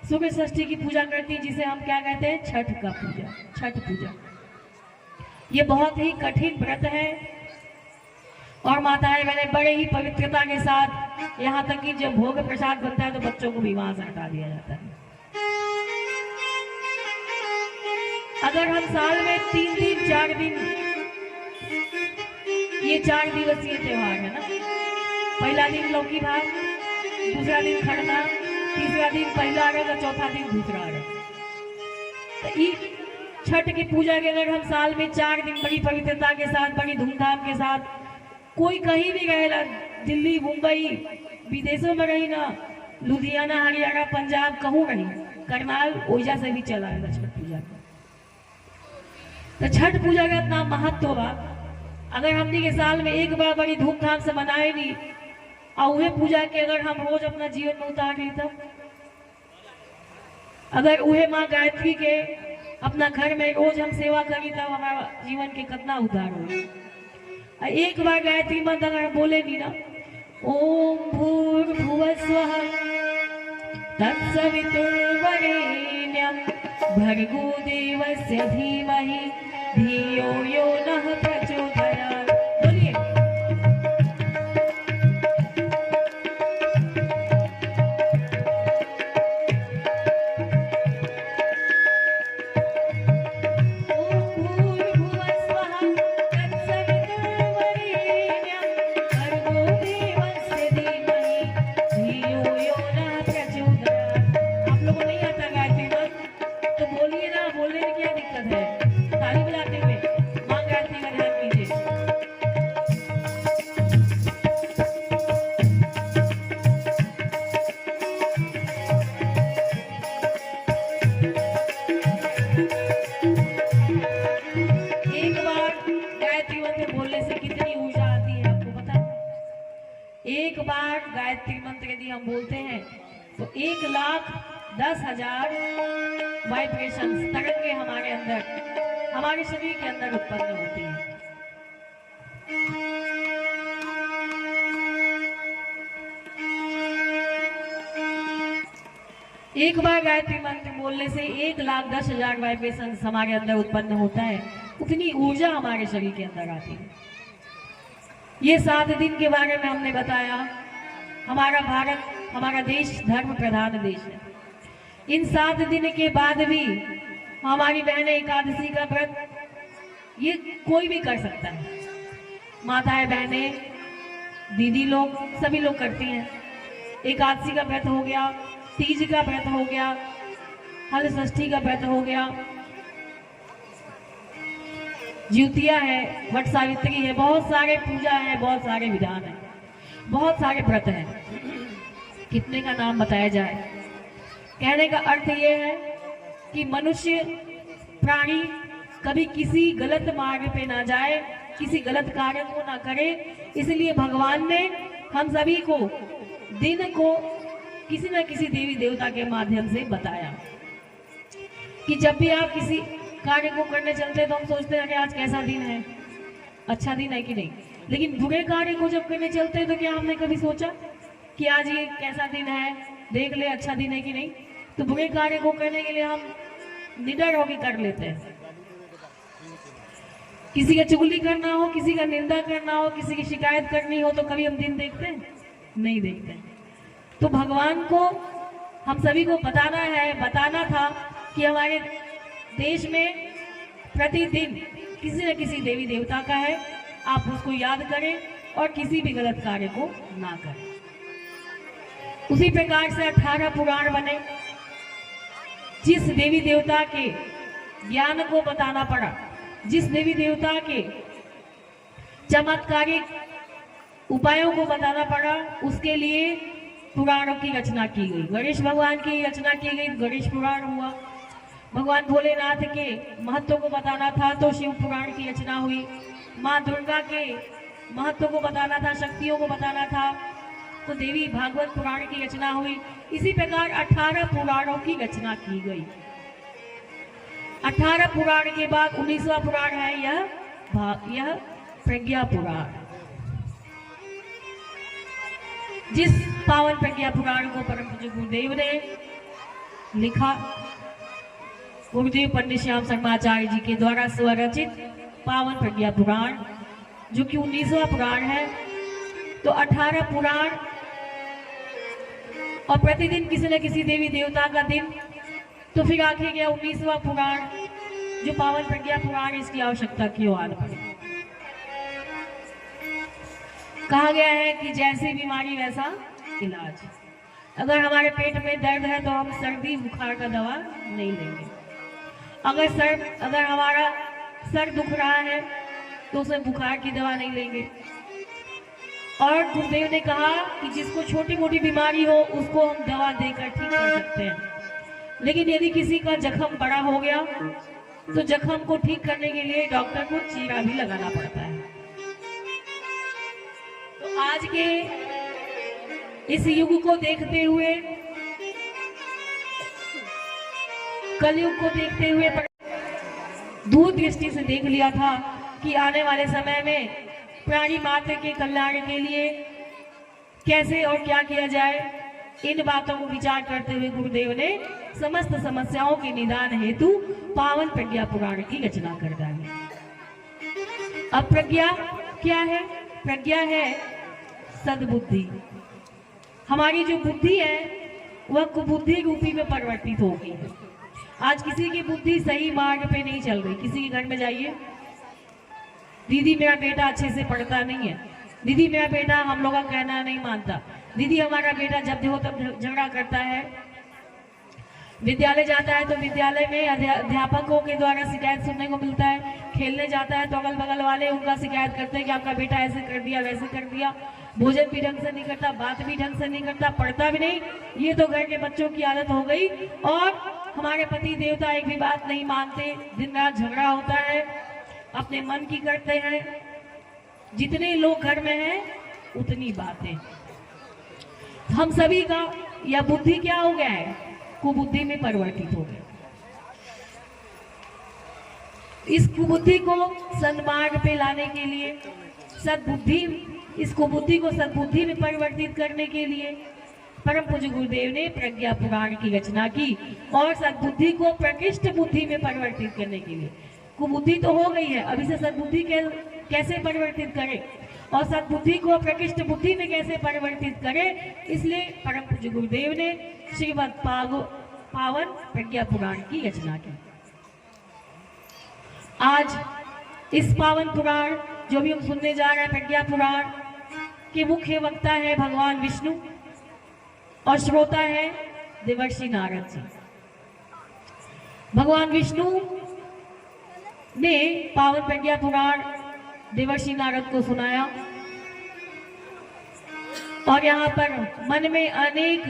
शुक्ल षष्ठी की पूजा करती हैं, जिसे हम क्या कहते हैं? छठ का पूजा, छठ पूजा। ये बहुत ही कठिन व्रत है, और माताएं बहनें बड़े ही पवित्रता के साथ, यहाँ तक कि जब भोग प्रसाद बनता है तो बच्चों को भी वहां से हटा दिया जाता है। अगर हम साल में 3 दिन 4 दिन, ये 4 दिवसीय त्योहार है ना, पहला दिन लौकी भाग, दूसरा दिन खरना, तीसरा दिन पहला अर्घ और चौथा दिन दूसरा अर्घ। तो छठ की पूजा के अगर हम साल में 4 दिन बड़ी पवित्रता के साथ, बड़ी धूमधाम के साथ, कोई कहीं भी रहेला, दिल्ली, मुंबई, विदेशों में रही ना, लुधियाना, हरियाणा, पंजाब, कहूँ रही, करनाल, ओइजा से भी चला है छठ पूजा का। तो छठ पूजा का इतना महत्व बा, अगर हमने के साल में एक बार बड़ी धूमधाम से मनाए नहीं, और उहे पूजा के अगर हम रोज अपना जीवन में उतार ली, तब अगर उहे माँ गायत्री के अपना घर में रोज हम सेवा करी, तब हमारा जीवन के कितना उद्धार हो। एक बार गायत्री मंत्र अगर बोले नहीं ना, ओम भूर्भुवस्वः तत्सवितुर्वरेण्यं भर्गो देवस्य धीमहि धियो यो नः प्रचोदयात्। बोलिए। एक बार गायत्री मंत्र यदि हम बोलते हैं तो 1,10,000 वाइब्रेशन तरंगे हमारे अंदर, हमारे शरीर के अंदर उत्पन्न होती है। एक बार गायत्री मंत्र बोलने से 1,10,000 वाइब्रेशन हमारे अंदर उत्पन्न होता है, उतनी ऊर्जा हमारे शरीर के अंदर आती है। ये 7 दिन के बारे में हमने बताया। हमारा भारत, हमारा देश धर्म प्रधान देश है। इन 7 दिन के बाद भी हमारी बहनें एकादशी का व्रत ये कोई भी कर सकता है, माताएं बहनें दीदी लोग सभी लोग करती हैं। एकादशी का व्रत हो गया, तीज का व्रत हो गया, हल षष्ठी का व्रत हो गया, ज्योतिया है, वट सावित्री है, बहुत सारे पूजा है, बहुत सारे विधान है, बहुत सारे व्रत हैं। कितने का नाम बताया जाए। कहने का अर्थ ये है कि मनुष्य प्राणी कभी किसी गलत मार्ग पे ना जाए, किसी गलत कार्य को ना करे। इसलिए भगवान ने हम सभी को दिन को किसी न किसी देवी देवता के माध्यम से बताया कि जब भी आप किसी कार्य को करने चलते हैं तो हम सोचते हैं कि आज कैसा दिन है, अच्छा दिन है कि नहीं। लेकिन बुरे कार्य को जब करने चलते हैं तो क्या हमने कभी सोचा कि आज ये कैसा दिन है, देख ले अच्छा दिन है कि नहीं। तो बुरे कार्य को करने के लिए हम निडर होकर कर लेते हैं। किसी का चुगली करना हो, किसी का निंदा करना हो, किसी की शिकायत करनी हो तो कभी हम दिन देखते हैं? नहीं देखते। तो भगवान को हम सभी को बताना था कि हमारे देश में प्रतिदिन किसी न किसी देवी देवता का है, आप उसको याद करें और किसी भी गलत कार्य को ना करें। उसी प्रकार से 18 पुराण बने। जिस देवी देवता के ज्ञान को बताना पड़ा, जिस देवी देवता के चमत्कारिक उपायों को बताना पड़ा, उसके लिए पुराणों की रचना की गई। गणेश भगवान की रचना की गई, गणेश पुराण हुआ। भगवान भोलेनाथ के महत्व को बताना था तो शिव पुराण की रचना हुई। माँ दुर्गा के महत्व को बताना था, शक्तियों को बताना था तो देवी भागवत पुराण की रचना हुई। इसी प्रकार 18 पुराणों की रचना की गई। 18 पुराण के बाद 19वां पुराण है यह प्रज्ञा पुराण। जिस पावन प्रज्ञा पुराण को परम पूज्य गुरुदेव ने लिखा, गुरुदेव पंडित श्याम शर्माचार्य जी के द्वारा स्वरचित पावन प्रज्ञा पुराण, जो कि 19वां पुराण है। तो 18 पुराण और प्रतिदिन किसी न किसी देवी देवता का दिन, तो फिर आखिर गया 19वां पुराण जो पावन प्रज्ञा पुराण। इसकी आवश्यकता क्यों आ पड़ी? कहा गया है कि जैसी बीमारी वैसा इलाज। अगर हमारे पेट में दर्द है तो हम सर्दी बुखार का दवा नहीं लेंगे। अगर हमारा सर दुख रहा है तो उसे बुखार की दवा नहीं लेंगे। और गुरुदेव ने कहा कि जिसको छोटी मोटी बीमारी हो उसको हम दवा देकर ठीक कर सकते हैं, लेकिन यदि किसी का जख्म बड़ा हो गया तो जख्म को ठीक करने के लिए डॉक्टर को चीरा भी लगाना पड़ता है। तो आज के इस युग को देखते हुए, कलयुग को देखते हुए दूर दृष्टि से देख लिया था कि आने वाले समय में प्राणी मात्र के कल्याण के लिए कैसे और क्या किया जाए। इन बातों को विचार करते हुए गुरुदेव ने समस्त समस्याओं के निदान हेतु पावन प्रज्ञा पुराण की रचना कर डाली। अब प्रज्ञा क्या है? प्रज्ञा है सद्बुद्धि। हमारी जो बुद्धि है वह कुबुद्धि रूपी में परिवर्तित हो गई है। आज किसी की बुद्धि सही मार्ग पे नहीं चल रही। किसी के घर में जाइए, दीदी मेरा बेटा अच्छे से पढ़ता नहीं है, दीदी मेरा बेटा हम लोग का कहना नहीं मानता, दीदी हमारा बेटा जब देखो तब झगड़ा करता है। विद्यालय जाता है तो विद्यालय में अध्यापकों के द्वारा शिकायत सुनने को मिलता है। खेलने जाता है तो अगल बगल वाले उनका शिकायत करते हैं कि आपका बेटा ऐसे कर दिया, वैसे कर दिया, भोजन भी ढंग से नहीं करता, बात भी ढंग से नहीं करता, पढ़ता भी नहीं। ये तो घर के बच्चों की आदत हो गई। और हमारे पति देवता एक भी बात नहीं मानते, दिन रात झगड़ा होता है, अपने मन की करते हैं। जितने लोग घर में हैं उतनी बातें। हम सभी का यह बुद्धि क्या हो गया है? कुबुद्धि में परिवर्तित हो गया। इस कुबुद्धि को सन्मार्ग पे लाने के लिए, सद्बुद्धि, इस कुबुद्धि को सद्बुद्धि में परिवर्तित करने के लिए परम पूज्य गुरुदेव ने प्रज्ञा पुराण की रचना की। और सद्बुद्धि को प्रकृष्ट बुद्धि में परिवर्तित करने के लिए, कुबुद्धि तो हो गई है, अब इसे सद्बुद्धि कैसे परिवर्तित करें और सद्बुद्धि को प्रकृष्ट बुद्धि में कैसे परिवर्तित करें, इसलिए परम पूज्य गुरुदेव ने श्रीमद् पावन प्रज्ञा पुराण की रचना की। आज इस पावन पुराण जो भी हम सुनने जा रहे हैं, प्रज्ञा पुराण के मुख्य वक्ता है भगवान विष्णु और श्रोता है देवर्षि नारद जी। भगवान विष्णु ने पावन प्रज्ञा पुराण देवर्षि नारद को सुनाया और यहाँ पर मन में अनेक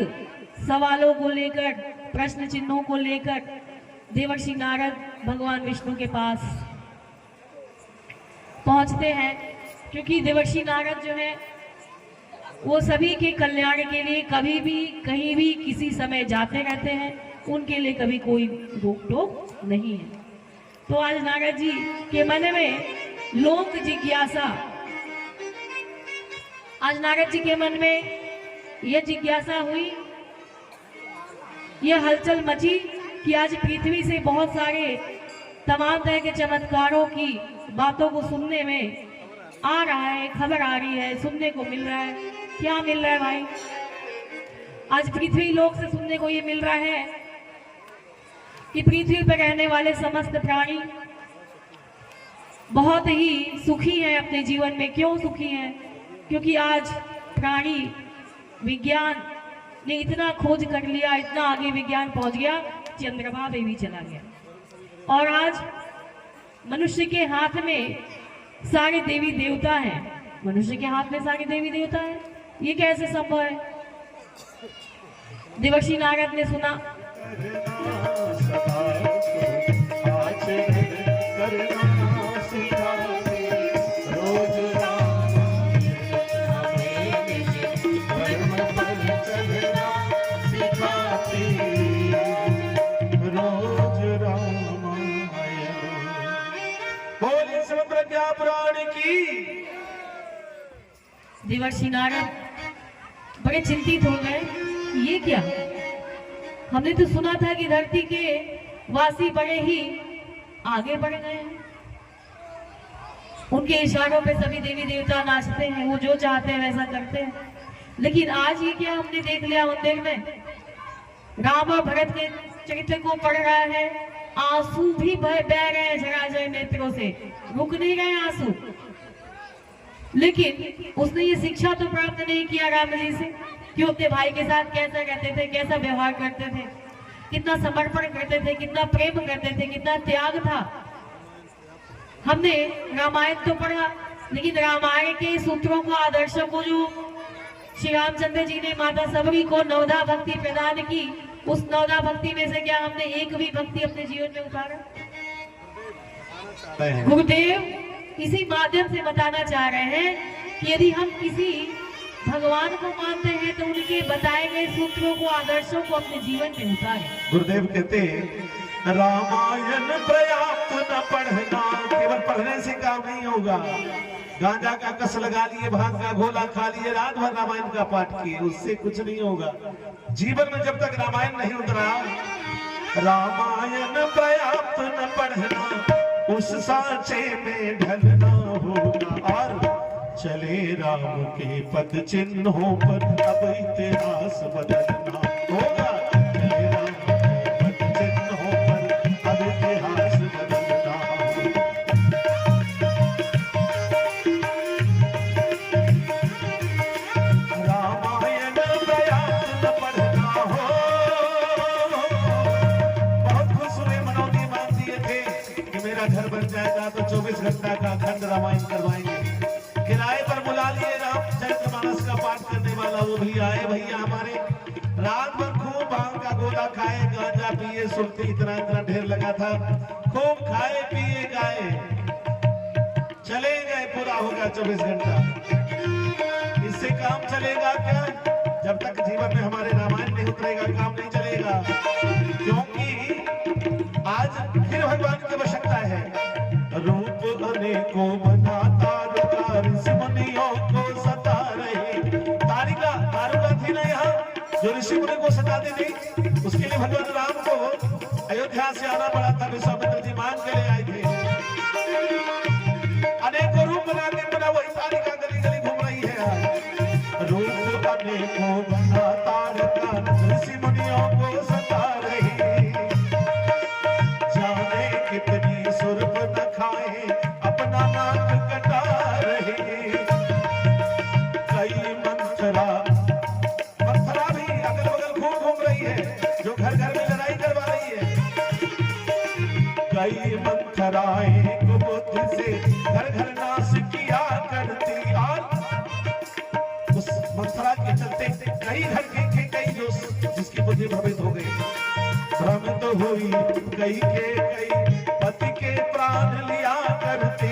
सवालों को लेकर, प्रश्न चिन्हों को लेकर देवर्षि नारद भगवान विष्णु के पास पहुंचते हैं, क्योंकि देवर्षि नारद जो है वो सभी के कल्याण के लिए कभी भी कहीं भी किसी समय जाते रहते हैं, उनके लिए कभी कोई रोक टोक नहीं है। तो आज नारद जी के मन में लोक जिज्ञासा, आज नारद जी के मन में यह जिज्ञासा हुई, यह हलचल मची कि आज पृथ्वी से बहुत सारे तमाम तरह के चमत्कारों की बातों को सुनने में आ रहा है, खबर आ रही है, सुनने को मिल रहा है। क्या मिल रहा है भाई? आज पृथ्वी लोक से सुनने को ये मिल रहा है कि पृथ्वी पर रहने वाले समस्त प्राणी बहुत ही सुखी हैं अपने जीवन में। क्यों सुखी हैं? क्योंकि आज प्राणी विज्ञान ने इतना खोज कर लिया, इतना आगे विज्ञान पहुंच गया, चंद्रमा पे भी चला गया। और आज मनुष्य के हाथ में सारे देवी देवता हैं, मनुष्य के हाथ में सारे देवी देवता हैं। ये कैसे संभव है? देवर्षि नारद ने सुना, देवर्षि नारद बड़े चिंतित हो गए। ये क्या? हमने तो सुना था कि धरती के वासी बड़े ही आगे बढ़ गए हैं, उनके इशारों पे सभी देवी देवता नाचते हैं, वो जो चाहते हैं वैसा करते हैं। लेकिन आज ये क्या हमने देख लिया मंदिर में? राम और भरत के चरित्र को पढ़ रहा है, आंसू भी बह रहे हैं झराझर नेत्रों से, रुक नहीं रहे आंसू। लेकिन उसने ये शिक्षा तो प्राप्त नहीं किया राम जी से कि वो अपने भाई के साथ कैसा रहते थे, कैसा व्यवहार करते थे, कितना समर्पण करते थे, कितना प्रेम करते थे, कितना त्याग था। हमने रामायण तो पढ़ा, लेकिन रामायण के सूत्रों को, आदर्शों को जो श्री रामचंद्र जी ने माता सबरी को नवदा भक्ति प्रदान की, उस नवदा भक्ति में से क्या हमने एक भी भक्ति अपने जीवन में उतारा? गुरुदेव इसी माध्यम से बताना चाह रहे हैं कि यदि हम किसी भगवान को मानते हैं तो उनके बताए गए सूत्रों को, आदर्शों को अपने जीवन में उतारें। गुरुदेव कहते रामायण पर्याप्त न पढ़ना, केवल पढ़ने से काम नहीं होगा। गांजा का कस लगा लिए, भांग का घोला खा लिए, रात भर रामायण का पाठ किए, उससे कुछ नहीं होगा। जीवन में जब तक रामायण नहीं उतरा, रामायण पर्याप्त न पढ़ना, उस सांचे में ढलना होगा। और चले राम के पद चिन्हों पर अब इतिहास बदलना होगा। चले राम के पद चिन्हों पर अब इतिहास बदलना होगा। रामायण पर्याप्त न पढ़ना हो। बहुत खुश हुए, मनौती मान दिए थे कि मेरा घर बन जाएगा तो 24 घंटा का अखंड रामायण करवाएंगे। किराए पर बुला लिए रामचरितमानस का पाठ करने वाला, वो भी आए भैया हमारे। रात भर खूब भांग का गोला खाए, गांजा पिए, सुलती इतना ढेर लगा था, खूब खाए पिए गाए, चले गए। पूरा होगा 24 घंटा। इससे काम चलेगा क्या? जब तक जीवन में हमारे रामायण नहीं उतरेगा काम नहीं चलेगा। क्योंकि आज फिर भगवान की आवश्यकता है। रूप अनेकों बनाता ऋषि-मुनियों को सता रहे। तारुका थी ना यहाँ, जो ऋषि मुनि को सताते थे, उसके लिए भगवान राम को अयोध्या से आना पड़ा था। विश्वामित्र जी मान के ले आए थे। अनेकों रूप बना के बना वही तारिका गली गली घूम रही है। रूप अनेकों बना तारिका ऋषि मुनियों को सता रही। जाने कितनी सुरभ न खाए, अपना नाक कटा रहे। कई मंथरा भी अगल बगल घूम रही है, जो घर घर में लड़ाई करवा रही है। कई मंथराएं कुबुद्धि से घर घर नाश किया करती। और उस मंथरा के चलते कई घर के कई जो जिसकी बुद्धि भ्रमित हो गई, भ्रमित हुई कई के कई पति के प्राण लिया करती।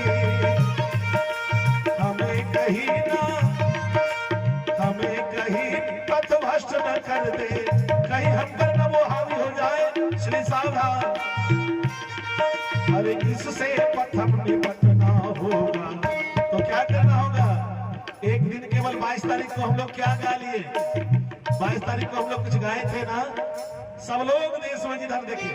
कहीं ना हमें कहीं पथभ्रष्ट न कर दे, कहीं हम पर न वो हावी हो जाए श्री सावधान। अरे इससे पथम निपटना होगा तो क्या करना होगा? एक दिन केवल 22 तारीख को हम लोग क्या गा लिए? 22 तारीख को हम लोग कुछ गाए थे ना? सब लोग देश में जिधर देखिए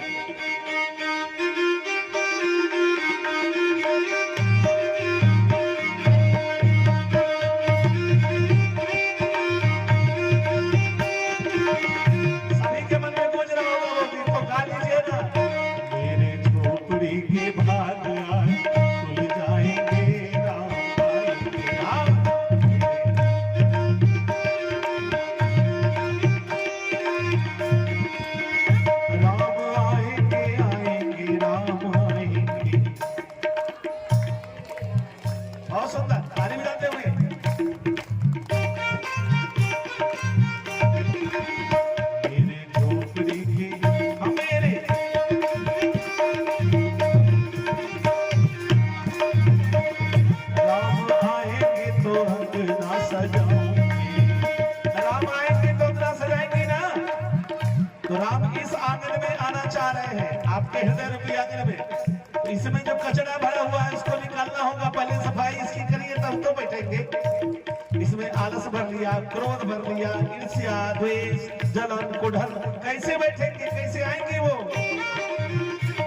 सभी के मन में गूंज रहा होगा वो गीत, तो गा लीजिए ना। मेरे झोपड़ी के भाग आज खुल जाएंगे, राम आएंगे, राम आएंगे, आएंगे राम आएंगे। बहुत सुंदर, ताली बजाते हुए। मेरे झोपड़ी के मेरे राम आएंगे तो अंगना सजाऊंगी। राम आएंगे तो अंगना सजाएंगे ना? तो राम इस आंगन में आना चाह रहे हैं, आपके हृदय रूपी आंगन में। तो इसमें जो कचरा भरा हुआ है उसको निकालना होगा, पहले सफाई इसकी करिए तब तो बैठेंगे। इसमें आलस भर लिया, क्रोध भर लिया, ईर्ष्या, द्वेष, जलन, कुढ़ल, कैसे बैठेंगे, कैसे आएंगे वो?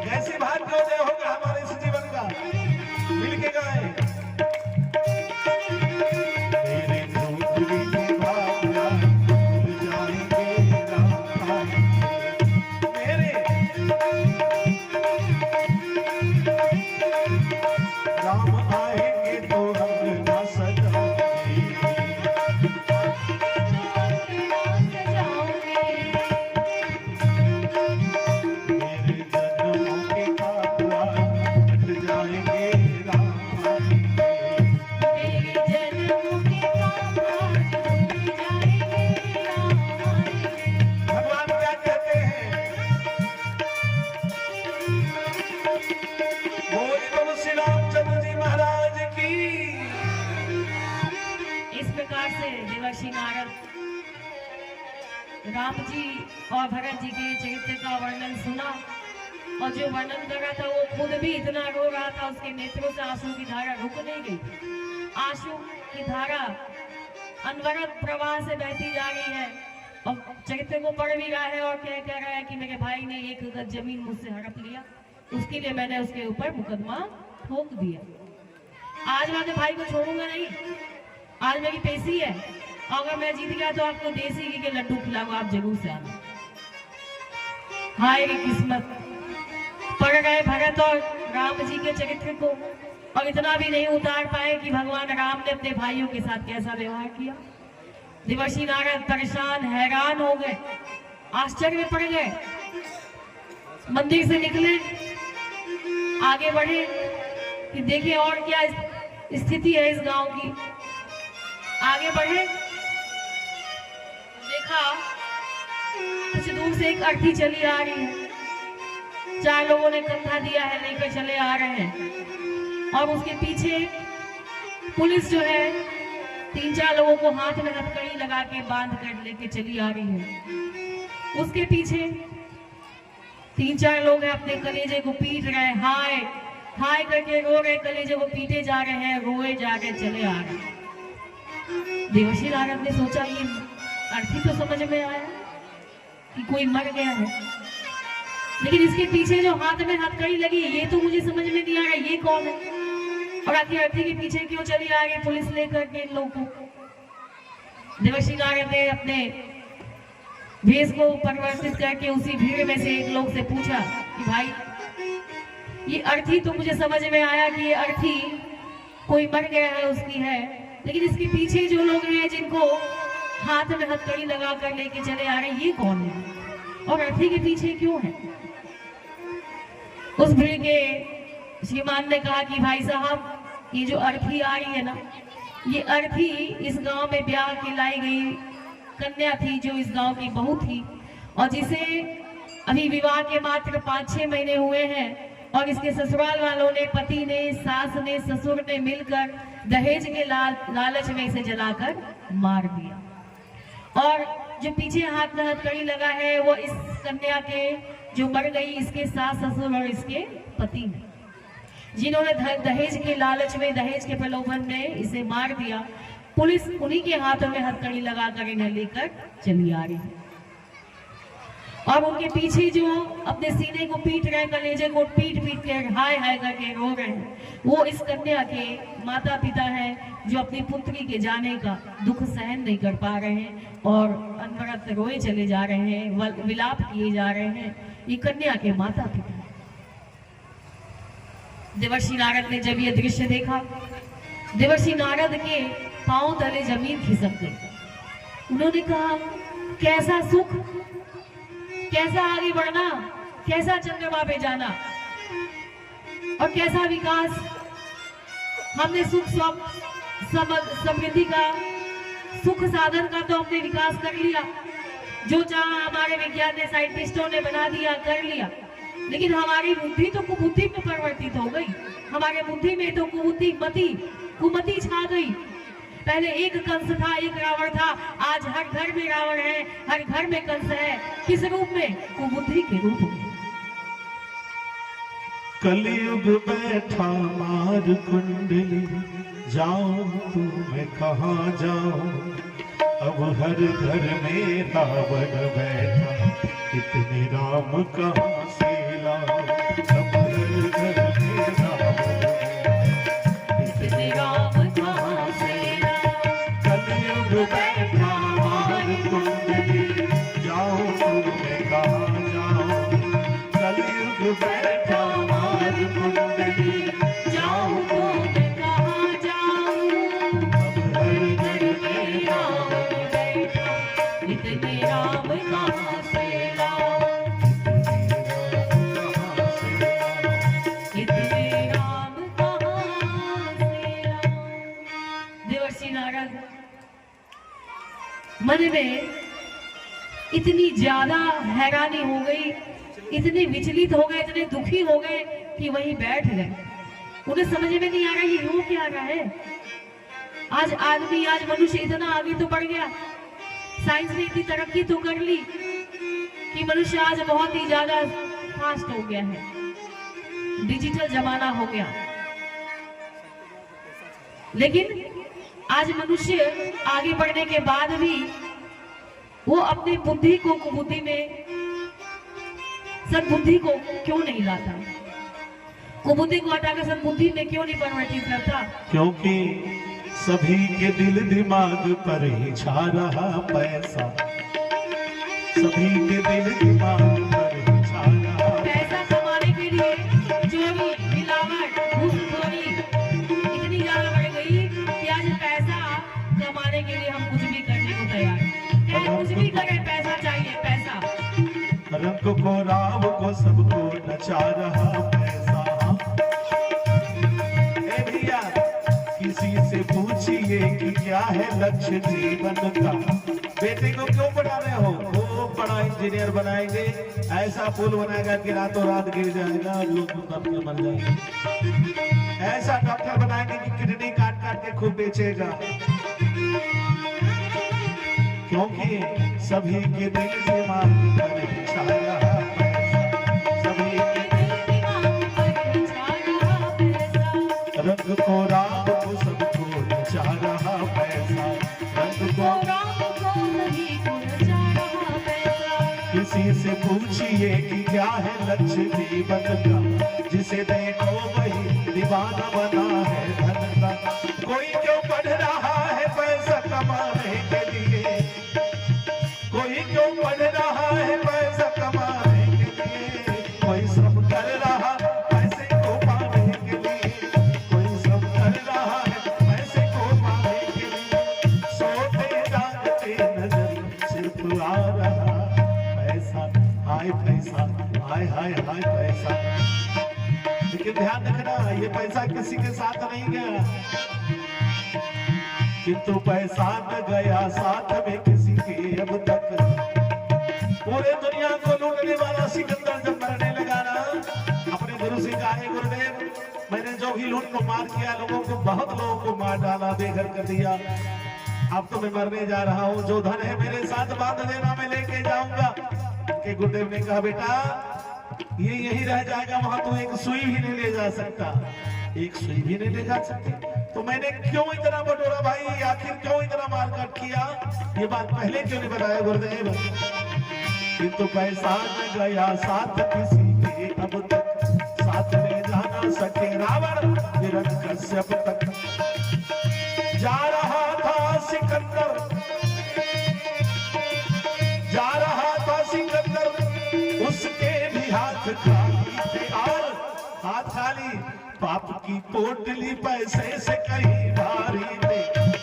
कैसे भाग्योदय होगा हमारे इस जीवन का? मिल के गाए। मेरे झोपड़ी के भाग आज खुल जाएंगे, राम आएंगे। मेरे राम आएंगे तो अंगना सजाएंगे। मेरे जन्मों के पाप आज कट जाएंगे, राम आएंगे। भगवान क्या कहते हैं? बोल बोलो श्री रामचंद्र जी महाराज की। इस प्रकार से देवर्षि नारद राम जी और भरत जी के चरित्र का वर्णन सुना, और जो वर्णन कर रहा था वो खुद भी इतना रो रहा था, उसके नेत्रों से आंसू की धारा रुक नहीं गई। आंसू की धारा अनवरत प्रवाह से बहती जा रही है, और चरित्र को पढ़ भी रहा है और कह रहा है कि मेरे भाई ने एक गज जमीन मुझसे हड़प लिया, उसके लिए मैंने उसके ऊपर मुकदमा ठोक दिया। आज मैं अपने भाई को छोड़ूंगा नहीं, आज मेरी पेशी है, अगर मैं जीत गया तो आपको देसी घी के लड्डू खिलाऊंगा, आप जरूर से आना। हाय रे किस्मत, पढ़ गए भरत और राम जी के चरित्र को, और इतना भी नहीं उतार पाए कि भगवान राम ने अपने भाइयों के साथ कैसा व्यवहार किया। देवर्षि नारद परेशान हैरान हो गए, आश्चर्य में पड़ गए। मंदिर से निकले, आगे बढ़े कि देखें और क्या स्थिति है इस गांव की। आगे बढ़े, देखा कुछ दूर से एक अर्थी चली आ रही है, 4 लोगों ने कंधा दिया है, लेकर चले आ रहे हैं, और उसके पीछे पुलिस जो है 3-4 लोगों को हाथ में हथकड़ी लगा के बांध कर लेके चली आ रही है। उसके पीछे 3-4 लोग हैं, अपने कलेजे को पीट रहे हैं, हाय हाय करके रो रहे, कलेजे को पीटे जा रहे हैं, रोए जा रहे, चले आ रहे। देवर्षि नारद ने सोचा ये अर्थी तो समझ में आया कि कोई मर गया है, लेकिन इसके पीछे जो हाथ में हथकड़ी लगी ये तो मुझे समझ में नहीं आ रहा, ये कौन है, और आखिर अर्थी के पीछे क्यों चली आ रही पुलिस लेकर के इन लोगों को। देवर्षि नारद ने अपने भेष को परिवर्तित करके उसी भीड़ में से एक लोग से पूछा कि भाई ये अर्थी तो मुझे समझ में आया कि ये अर्थी कोई मर गया है उसकी है, लेकिन इसके पीछे जो लोग हैं जिनको हाथ में हथकड़ी लगा कर लेके चले आ रहे ये कौन है, और अर्थी के पीछे क्यों है। उस भीड़ के श्रीमान ने कहा कि भाई साहब ये जो अर्थी आ रही है ना, ये अर्थी इस गांव में ब्याह के लाई गई कन्या थी, जो इस गांव की बहू थी, और जिसे अभी विवाह के मात्र 5-6 महीने हुए हैं, और इसके ससुराल वालों ने, पति ने, सास ने, ससुर ने मिलकर दहेज के लालच में इसे जलाकर मार दिया। और जो पीछे हाथ में हथकड़ी लगा है वो इस कन्या के जो मर गई, इसके सास ससुर और इसके पति ने, जिन्होंने दहेज के लालच में, दहेज के प्रलोभन में इसे मार दिया। पुलिस उन्हीं के हाथों में हथकड़ी लगाकर इन्हें लेकर चली आ रही है। और उनके पीछे जो अपने सीने को पीट रहे, कलेजे को पीट पीट के हाय हाय करके रो रहे हैं, वो इस कन्या के माता पिता हैं जो अपनी पुत्री के जाने का दुख सहन नहीं कर पा रहे हैं और अनवरत रोए चले जा रहे हैं, विलाप किए जा रहे हैं। ये कन्या के माता पिता। देवर्षि नारद ने जब ये दृश्य देखा, देवर्षि नारद के पांव तले जमीन खिसक गई। उन्होंने कहा, कैसा सुख, कैसा आगे बढ़ना, कैसा चंद्रमा पे जाना और कैसा विकास। हमने सुख समृद्धि का, सुख साधन का तो हमने विकास कर लिया, जो चाहा हमारे विज्ञान ने, साइंटिस्टों ने बना दिया, कर लिया, लेकिन हमारी बुद्धि तो कुबुद्धि में परिवर्तित हो गई। हमारे बुद्धि में तो कुमति छा गई। पहले एक कंस था, एक रावण था, आज हर घर में रावण है, हर घर में कंस है। किस रूप में? कुबुद्धि के रूप में। कलयुग बैठा मार कुंडली, जाऊं तू मैं कहाँ जाऊं। अब हर घर में रावण बैठा, इतने राम कहाँ से लाऊं। अब हर घर में रावण बैठा, इतने राम कहाँ से लाऊं। कलयुग बैठा मार कुंडली, जाऊं तू मैं कहाँ जाऊं। कलयुग बैठा मार कुंडली, जाऊं तू मैं कहाँ जाऊं। अब हर घर में रावण बैठा, इतने राम कहाँ से लाऊं। इतने राम कहाँ से लाऊं। देवर्षि नारद मन में इतनी ज्यादा हैरानी हो गई, इतने विचलित हो गए, इतने दुखी हो गए कि वहीं बैठ गए। उन्हें समझ में नहीं आ रहा ये हो क्या रहा है। आज मनुष्य इतना आगे तो बढ़ गया, साइंस ने इतनी तरक्की तो कर ली कि मनुष्य आज बहुत ही ज्यादा फास्ट हो गया है, डिजिटल जमाना हो गया। लेकिन आज मनुष्य आगे बढ़ने के बाद भी वो अपनी बुद्धि को कुबुद्धि में, सद्बुद्धि को क्यों नहीं लाता? कुबुद्धि को हटाकर सद्बुद्धि में क्यों नहीं परिवर्तित करता? क्योंकि सभी के दिल दिमाग पर ही छा रहा पैसा। सभी के दिल दिमाग पर ही छा रहा पैसा कमाने के लिए चोरी, मिलावट, घूसखोरी इतनी ज्यादा बढ़ गई कि आज पैसा कमाने के लिए हम कुछ भी करने को तैयार हैं। चाहे कुछ भी करें, पैसा चाहिए, पैसा। रंग को, राव को, सबको नचा रहा पैसा। ए भैया, किसी से पूछिए कि क्या है लक्ष्य जीवन का। बेटे को क्यों पढ़ा रहे हो? वो बड़ा इंजीनियर बनाएंगे, ऐसा पुल बनाएगा कि रातों रात गिर जाएगा और लोग दब के मर जाएंगे। ऐसा डॉक्टर बनाएंगे कि किडनी काट काट के खूब बेचेगा। क्योंकि सभी के दिल दिमाग पर छा रहा पैसा। सभी के दिल दिमाग पर छा रहा पैसा। रंग को, राम को, सबको नचा रहा पैसा। रंग को, राम को, सभी को नचा रहा पैसा। किसी से पूछिए कि क्या है लक्ष्य जीवन का, जिसे देखो वही दीवाना बना है धन का। कोई क्यों पढ़ रहा है पैसा कमाने के लिए? कोई क्यों पढ़ रहा है पैसा कमाने के लिए? कोई श्रम कर रहा पैसे को पाने के लिए। कोई श्रम कर रहा है पैसे को पाने के लिए। सोते जागते नजर सिर्फ आ रहा पैसा। हाय पैसा, हाय हाय हाय पैसा। लेकिन ध्यान रखना, ये पैसा किसी के साथ नहीं गया, किंतु पैसा न गया साथ में किसी के अब तक। पूरे दुनिया को लूटने वाला सिकंदर जब मरने लगा ना, अपने गुरु से कहा ही लूट को मार किया, लोगों को, बहुत लोगों को मार डाला, बेघर कर दिया। अब तो मैं मरने जा रहा हूँ, जो धन है मेरे साथ बांध देना, मैं लेके जाऊंगा। के गुरुदेव ने कहा बेटा ये यही रह जाएगा, वहां तू एक सुई भी नहीं ले जा सकता, एक सुई भी नहीं ले जा सकती। तो मैंने क्यों इतना बटोरा भाई, आखिर क्यों इतना मारकाट किया, ये बात पहले क्यों नहीं बताया गुरुदेव? किंतु पैसा न गया साथ किसी के अब तक, साथ में जाना सके रावण हिरण्यकश्यप तक। जा रहा था सिकंदर, जा रहा था सिकंदर, उसके भी हाथ खाली थे, और हाथ खाली, पाप की पोटली पैसे से कहीं भारी थे,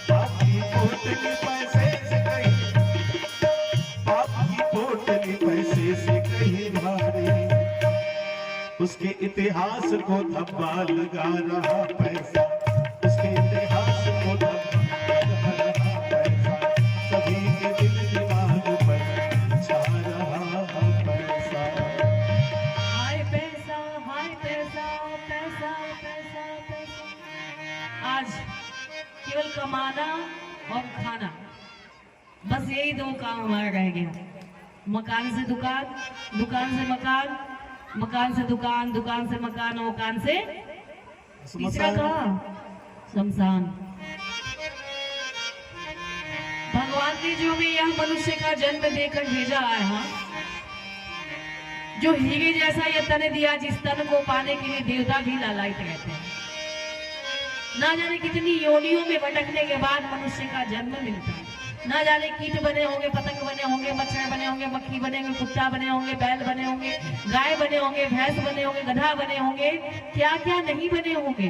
पाप की पोटली पैसे से कहीं, पाप की पोटली पैसे से कहीं भारी। उसके इतिहास को धब्बा लगा रहा पैसा, उसके इतिहास को धब्बा लगा रहा पैसा, सभी के दिल दिमाग पर छा रहा पैसा। हाय पैसा, हाय पैसा, पैसा पैसा पैसा। आज केवल कमाना और खाना, बस यही दो काम हमारा रह गया। मकान से दुकान, दुकान से मकान, मकान से दुकान, दुकान से मकान, और मकान से तीसरा कहा शमशान। भगवान ने जो भी यह मनुष्य का जन्म देकर भेजा है, हाँ, जो हीरे जैसा यह तन दिया, जिस तन को पाने के लिए देवता भी लालायित रहते हैं। ना जाने कितनी योनियों में भटकने के बाद मनुष्य का जन्म मिलता है। ना जाने कीट बने होंगे, पतंग बने होंगे, मच्छर बने होंगे, मक्खी बने होंगे, कुत्ता बने होंगे, बैल बने होंगे, गाय बने होंगे, भैंस बने होंगे, गधा बने होंगे, क्या क्या नहीं बने होंगे।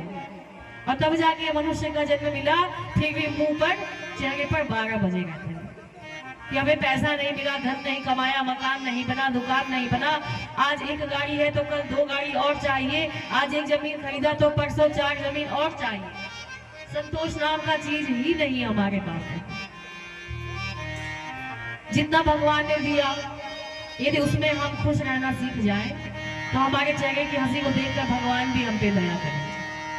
और तब जाके मनुष्य का जन्म मिला, फिर भी मुंह पर, चेहरे पर 12 बजे रहते हैं कि हमें पैसा नहीं मिला, धन नहीं कमाया, मकान नहीं बना, दुकान नहीं बना। आज एक गाड़ी है तो कल 2 गाड़ी और चाहिए, आज एक जमीन खरीदा तो परसों 4 जमीन और चाहिए। संतोष नाम का चीज ही नहीं हमारे पास है। जितना भगवान ने दिया, यदि उसमें हम खुश रहना सीख जाए तो हमारे चेहरे की हंसी को देखकर भगवान भी हम पे दया करें।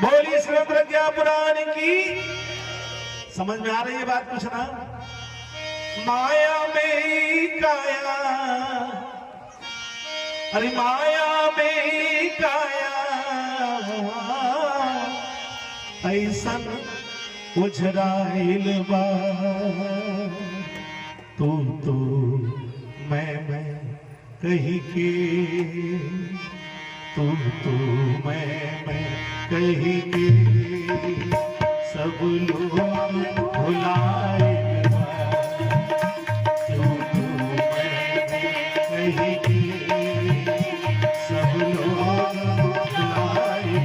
बोली श्री प्रज्ञा पुराण की। समझ में आ रही है बात कुछ ना? माया में काया, अरे माया में काया, ऐसन उजराइल बा, तू मैं कही के, तू मैं कही के, सब लोग भुलाए, तू मैं कही के, सब लोग भुलाए।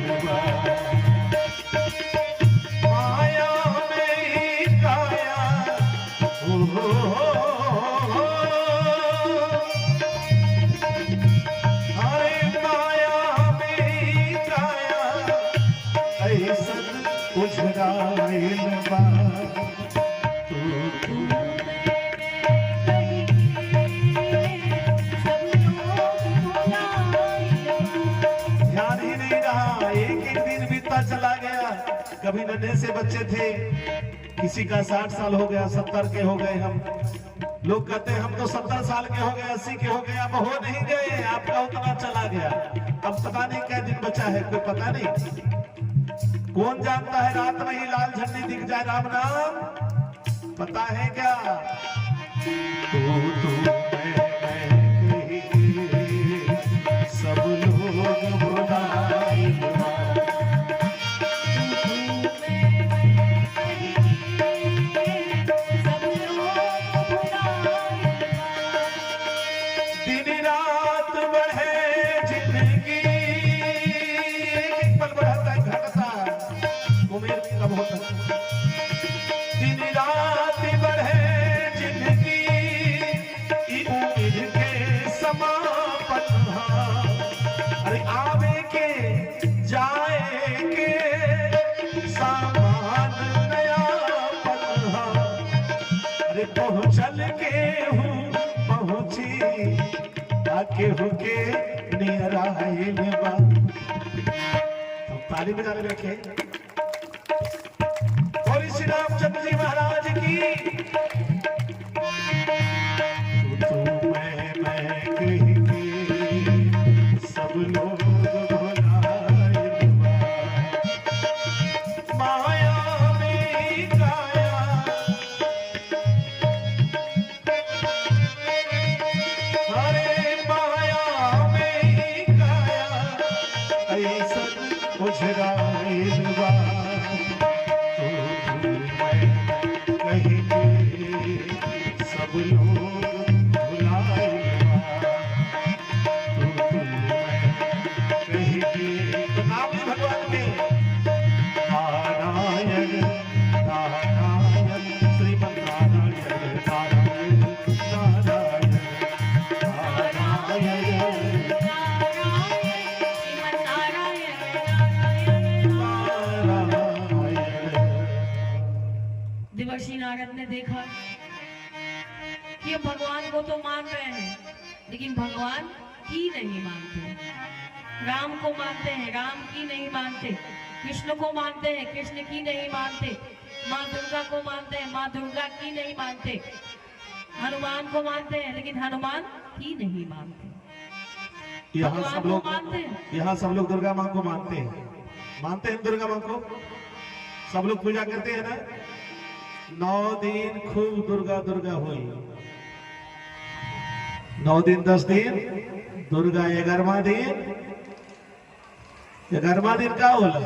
माया में काया, चला गया। कभी नन्हे से बच्चे थे, किसी का 60 साल हो गया, 70 के हो गए हम। लोग कहते हैं हम तो 70 साल के हो गए, 80 के हो गए। अब हो नहीं गए, आपका उतना चला गया। अब पता नहीं क्या दिन बचा है, कोई पता नहीं। कौन जानता है रात में ही लाल झंडी दिख जाए राम नाम, पता है क्या? तू मैं सब लोग भुलाए, दिन रात बढ़े जिंदगी, उम्र के समापन, अरे आवे के जाए के सामान नया पन्हा, अरे पहुँचल के हूँ पहुँची, आके हुके नियराइल बा। ताली बजाने बैठे। और श्री रामचंद्र जी महाराज की तू मैं कह के सब लोग भुलाए माया में काया। अरे माया में काया ऐसा उजराइल बा। कहीं सब लोग भुलाए कहीं तो नाम है भगवान के नारायण नारायण श्रीमन नारायण नारायण नारायण देवर्षि नारद ने देखा कि ये भगवान को तो मान रहे हैं लेकिन भगवान की नहीं मानते। राम को मानते हैं, राम की नहीं मानते। कृष्ण को मानते हैं, कृष्ण की नहीं मानते। माँ दुर्गा को मानते हैं, माँ दुर्गा की नहीं मानते। हनुमान को मानते हैं लेकिन हनुमान की नहीं मानते। यहाँ भगवान सब को लोग मानते हैं। यहाँ सब लोग दुर्गा माँ को मानते हैं दुर्गा माँ को सब लोग पूजा करते हैं ना। 9 दिन खूब दुर्गा दुर्गा हुई। 9 दिन 10 दिन दुर्गा 11वां दिन का होला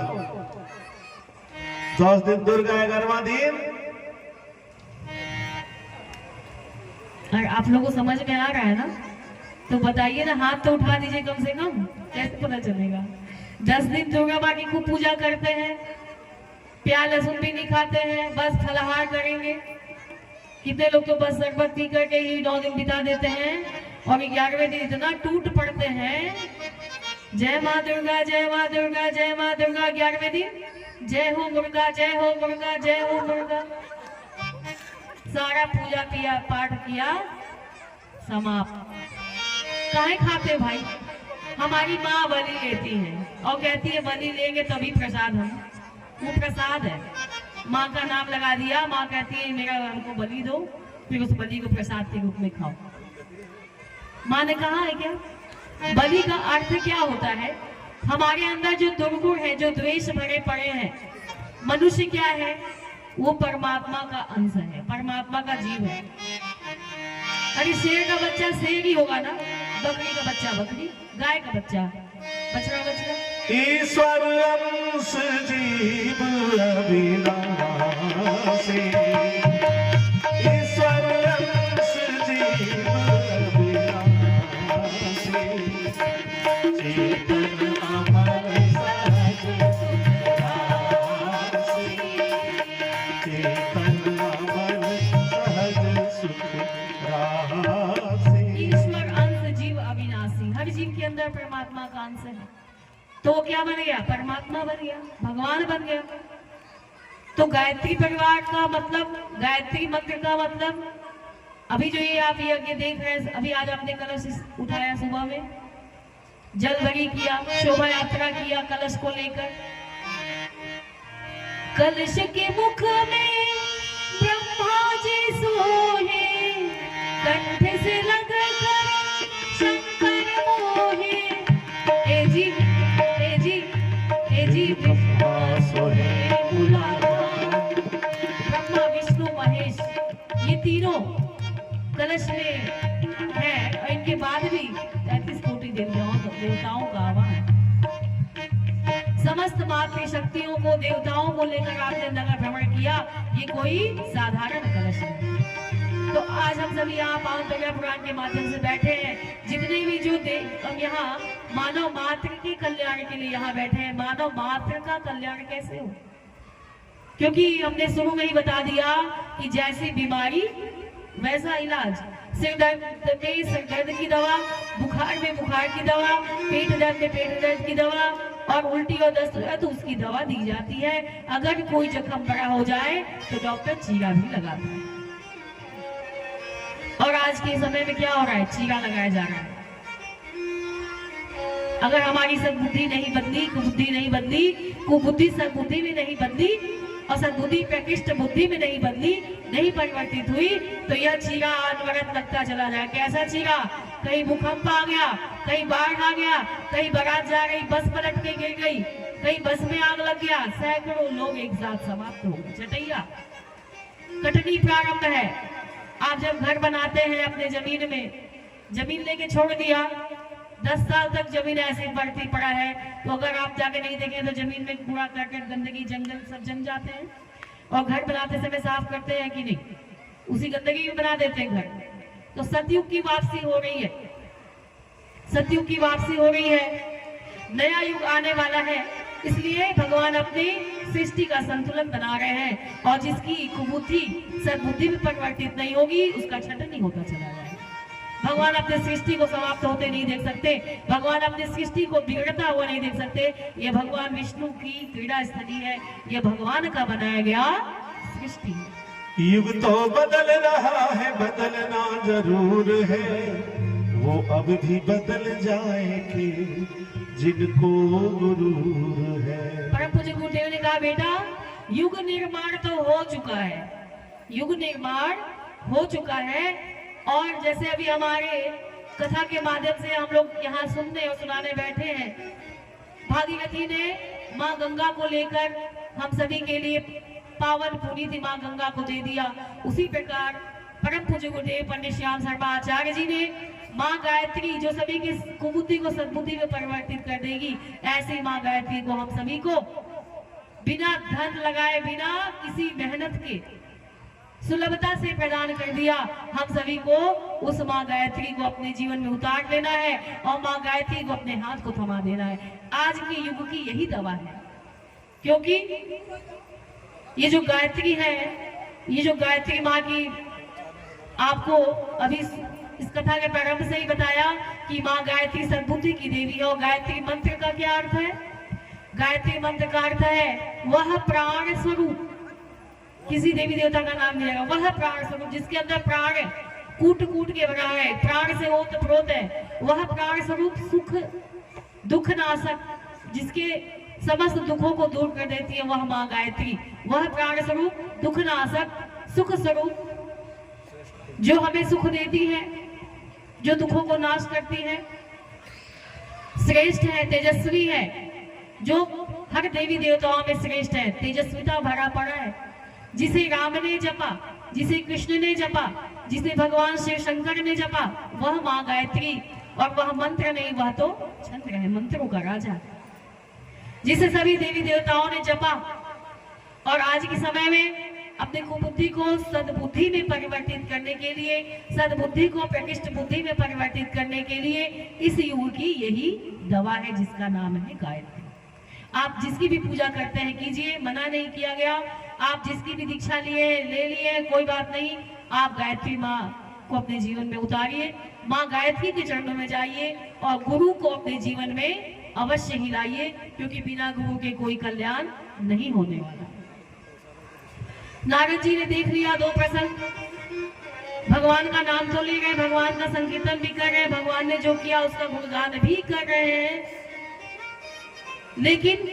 10 दिन दुर्गा 11वां दिन। और आप लोगों को समझ में आ रहा है ना? तो बताइए ना, हाथ तो उठा दीजिए कम से कम, कैसे पता चलेगा? 10 दिन दुर्गा माँ की खूब पूजा करते हैं, प्याज लहसुन भी नहीं खाते हैं, बस फलाहार करेंगे। कितने लोग तो बस शरबत पी करके ही 9 दिन बिता देते हैं और 11वें दिन इतना टूट पड़ते हैं, जय माँ दुर्गा जय माँ दुर्गा जय माँ दुर्गा। 11वें दिन जय हो मुर्गा जय हो मुर्गा जय हो मुर्गा। सारा पूजा किया पाठ किया समाप्त। काहे खाते भाई? हमारी माँ बलि लेती है और कहती है बलि लेंगे तभी प्रसाद। हम वो प्रसाद है, माँ का नाम लगा दिया, माँ कहती है मेरा हमको बलि दो, फिर उस बलि को प्रसाद के रूप में खाओ। माँ ने कहा है क्या? बलि का अर्थ क्या होता है? हमारे अंदर जो दुर्गुण है, जो द्वेष भरे पड़े हैं, मनुष्य क्या है? वो परमात्मा का अंश है, परमात्मा का जीव है। अरे शेर का बच्चा शेर ही होगा ना, बकरी का बच्चा बकरी, गाय का बच्चा बछड़ा बछड़ा। ईश्वर अंश जीव अविनाशी, ईश्वर अंश जीव अविनाशी, चेतन अमर सहज राशि, चेतन अमर सहज सुख राशि। ईश्वर अंश जीव अविनाशी, हर जीव के अंदर परमात्मा का अंश है। तो क्या बन गया? परमात्मा बन गया, भगवान बन गया। तो गायत्री परिवार का मतलब, गायत्री मंत्र का मतलब, अभी जो ये आप यज्ञ देख रहे हैं, अभी आज आपने कलश उठाया, सुबह में जल भरी किया, शोभा यात्रा किया कलश को लेकर। कलश के मुख में ब्रह्मा जी सोहे, कंठ से लग कर शंकर मोहे। ए जी ब्रह्मा सोहे बुलावा। ब्रह्मा विष्णु महेश ये तीनों कलश में है और इनके बाद भी 33 कोटि देवताओं का आह्वान। समस्त मातृ शक्तियों को, देवताओं को लेकर आपने नगर भ्रमण किया। ये कोई साधारण कलश नहीं। तो आज हम सभी यहाँ पावन प्रज्ञा पुराण के माध्यम से बैठे हैं, जितने भी जो हम यहाँ मानव मात्र के कल्याण के लिए यहाँ बैठे हैं। मानव मात्र का कल्याण कैसे हो? क्योंकि हमने शुरू में ही बता दिया कि जैसी बीमारी वैसा इलाज। सिर दर्द में सिर दर्द की दवा, बुखार में बुखार की दवा, पेट दर्द में पेट दर्द की दवा और उल्टी और दस्त है तो उसकी दवा दी जाती है। अगर कोई जख्म बड़ा हो जाए तो डॉक्टर चीरा भी लगाता है। और आज के समय में क्या हो रहा है? चीरा लगाया जा रहा है। अगर हमारी सद्बुद्धि नहीं बदली, कुबुद्धि नहीं बदली, कुबुद्धि सद्बुद्धि में नहीं बदली और सद्बुद्धि प्रकृष्ट बुद्धि में नहीं बदली, नहीं परिवर्तित हुई, तो यह चीरा अनवरत लगता चला जाए। कैसा चीरा? कहीं भूकंप आ गया, कहीं बाढ़ आ गया, कहीं बारात जा रही, बस पलट के गिर गई, कहीं बस में आग लग गया, सैकड़ों लोग एक साथ समाप्त हो गए। चटैया कटनी प्रारंभ है। आप जब घर बनाते हैं अपने जमीन में, जमीन लेके छोड़ दिया, 10 साल तक जमीन ऐसे बढ़ती पड़ा है, तो अगर आप जाके नहीं देखें तो जमीन में कूड़ा करकट गंदगी जंगल सब जम जाते हैं। और घर बनाते समय साफ करते हैं कि नहीं? उसी गंदगी में बना देते हैं घर। तो सतयुग की वापसी हो रही है, सतयुग की वापसी हो रही है, नया युग आने वाला है। इसलिए भगवान अपनी सृष्टि का संतुलन बना रहे हैं, और जिसकी कुबुद्धि सद्बुद्धि में परिवर्तित नहीं होगी उसका छटन ही होता चला जाएगा। भगवान अपने सृष्टि को समाप्त होते नहीं देख सकते, भगवान अपने सृष्टि को बिगड़ता हुआ नहीं देख सकते। ये भगवान विष्णु की क्रीड़ा स्थली है, ये भगवान का बनाया गया सृष्टि है। युग तो बदल रहा है, बदलना जरूर है, वो अब भी बदल जाएंगे जिनको गुरूर है। परम पूज्य गुरुदेव ने कहा, बेटा युग निर्माण तो हो चुका है, युग निर्माण हो चुका है। और जैसे अभी हमारे कथा के माध्यम से हम लोग यहाँ सुनने और सुनाने बैठे हैं, भागीरथी ने माँ गंगा को लेकर हम सभी के लिए पावन पुनीत माँ गंगा को दे दिया। उसी प्रकार परम पूज्य गुरुदेव पंडित श्याम शर्मा आचार्य जी ने माँ गायत्री, जो सभी की कुबुद्धि को सद्बुद्धि में परिवर्तित कर देगी, ऐसी माँ गायत्री को हम सभी को बिना धन लगाए, बिना किसी मेहनत के सुलभता से प्रदान कर दिया। हम सभी को उस माँ गायत्री को अपने जीवन में उतार लेना है और माँ गायत्री को अपने हाथ को थमा देना है। आज के युग की यही दवा है, क्योंकि ये जो गायत्री है, ये जो गायत्री माँ की, आपको अभी इस कथा के प्रारंभ से ही बताया कि माँ गायत्री सद्बुद्धि की देवी है। और गायत्री मंत्र का क्या अर्थ है? गायत्री मंत्र का अर्थ है वह प्राण स्वरूप। किसी देवी देवता का नाम नहीं आएगा, वह प्राण स्वरूप, जिसके अंदर प्राण है, कूट कूट के बना है, प्राण से ओतप्रोत है, वह प्राण स्वरूप सुख दुख नाशक, जिसके समस्त दुखों को दूर कर देती है, वह माँ गायत्री। वह प्राण स्वरूप दुख नाशक सुख स्वरूप, जो हमें सुख देती है, जो दुखों को नाश करती है, श्रेष्ठ है, तेजस्वी है, जो हर देवी देवताओं में श्रेष्ठ है, तेजस्विता भरा पड़ा है। जिसे राम ने जपा, जिसे कृष्ण ने जपा, जिसे भगवान शिव शंकर ने जपा, वह माँ गायत्री। और वह मंत्र नहीं, वह तो चंद्र है, मंत्रों का राजा, जिसे सभी देवी देवताओं ने जपा। और आज के समय में अपने कुबुद्धि को सद्बुद्धि में परिवर्तित करने के लिए, सद्बुद्धि को प्रकृष्ट बुद्धि में परिवर्तित करने के लिए इस युग की यही दवा है, जिसका नाम है गायत्री। आप जिसकी भी पूजा करते हैं कीजिए, मना नहीं किया गया। आप जिसकी भी दीक्षा लिए ले लिए, कोई बात नहीं, आप गायत्री माँ को अपने जीवन में उतारिए, माँ गायत्री के चरणों में जाइए और गुरु को अपने जीवन में अवश्य ही लाइए, क्योंकि बिना गुरु के कोई कल्याण नहीं होने वाला। नारद जी ने देख लिया 2 प्रसंग, भगवान का नाम तो ले गए, भगवान का संकीर्तन भी कर रहे हैं, भगवान ने जो किया उसका गुणगान भी कर रहे हैं, लेकिन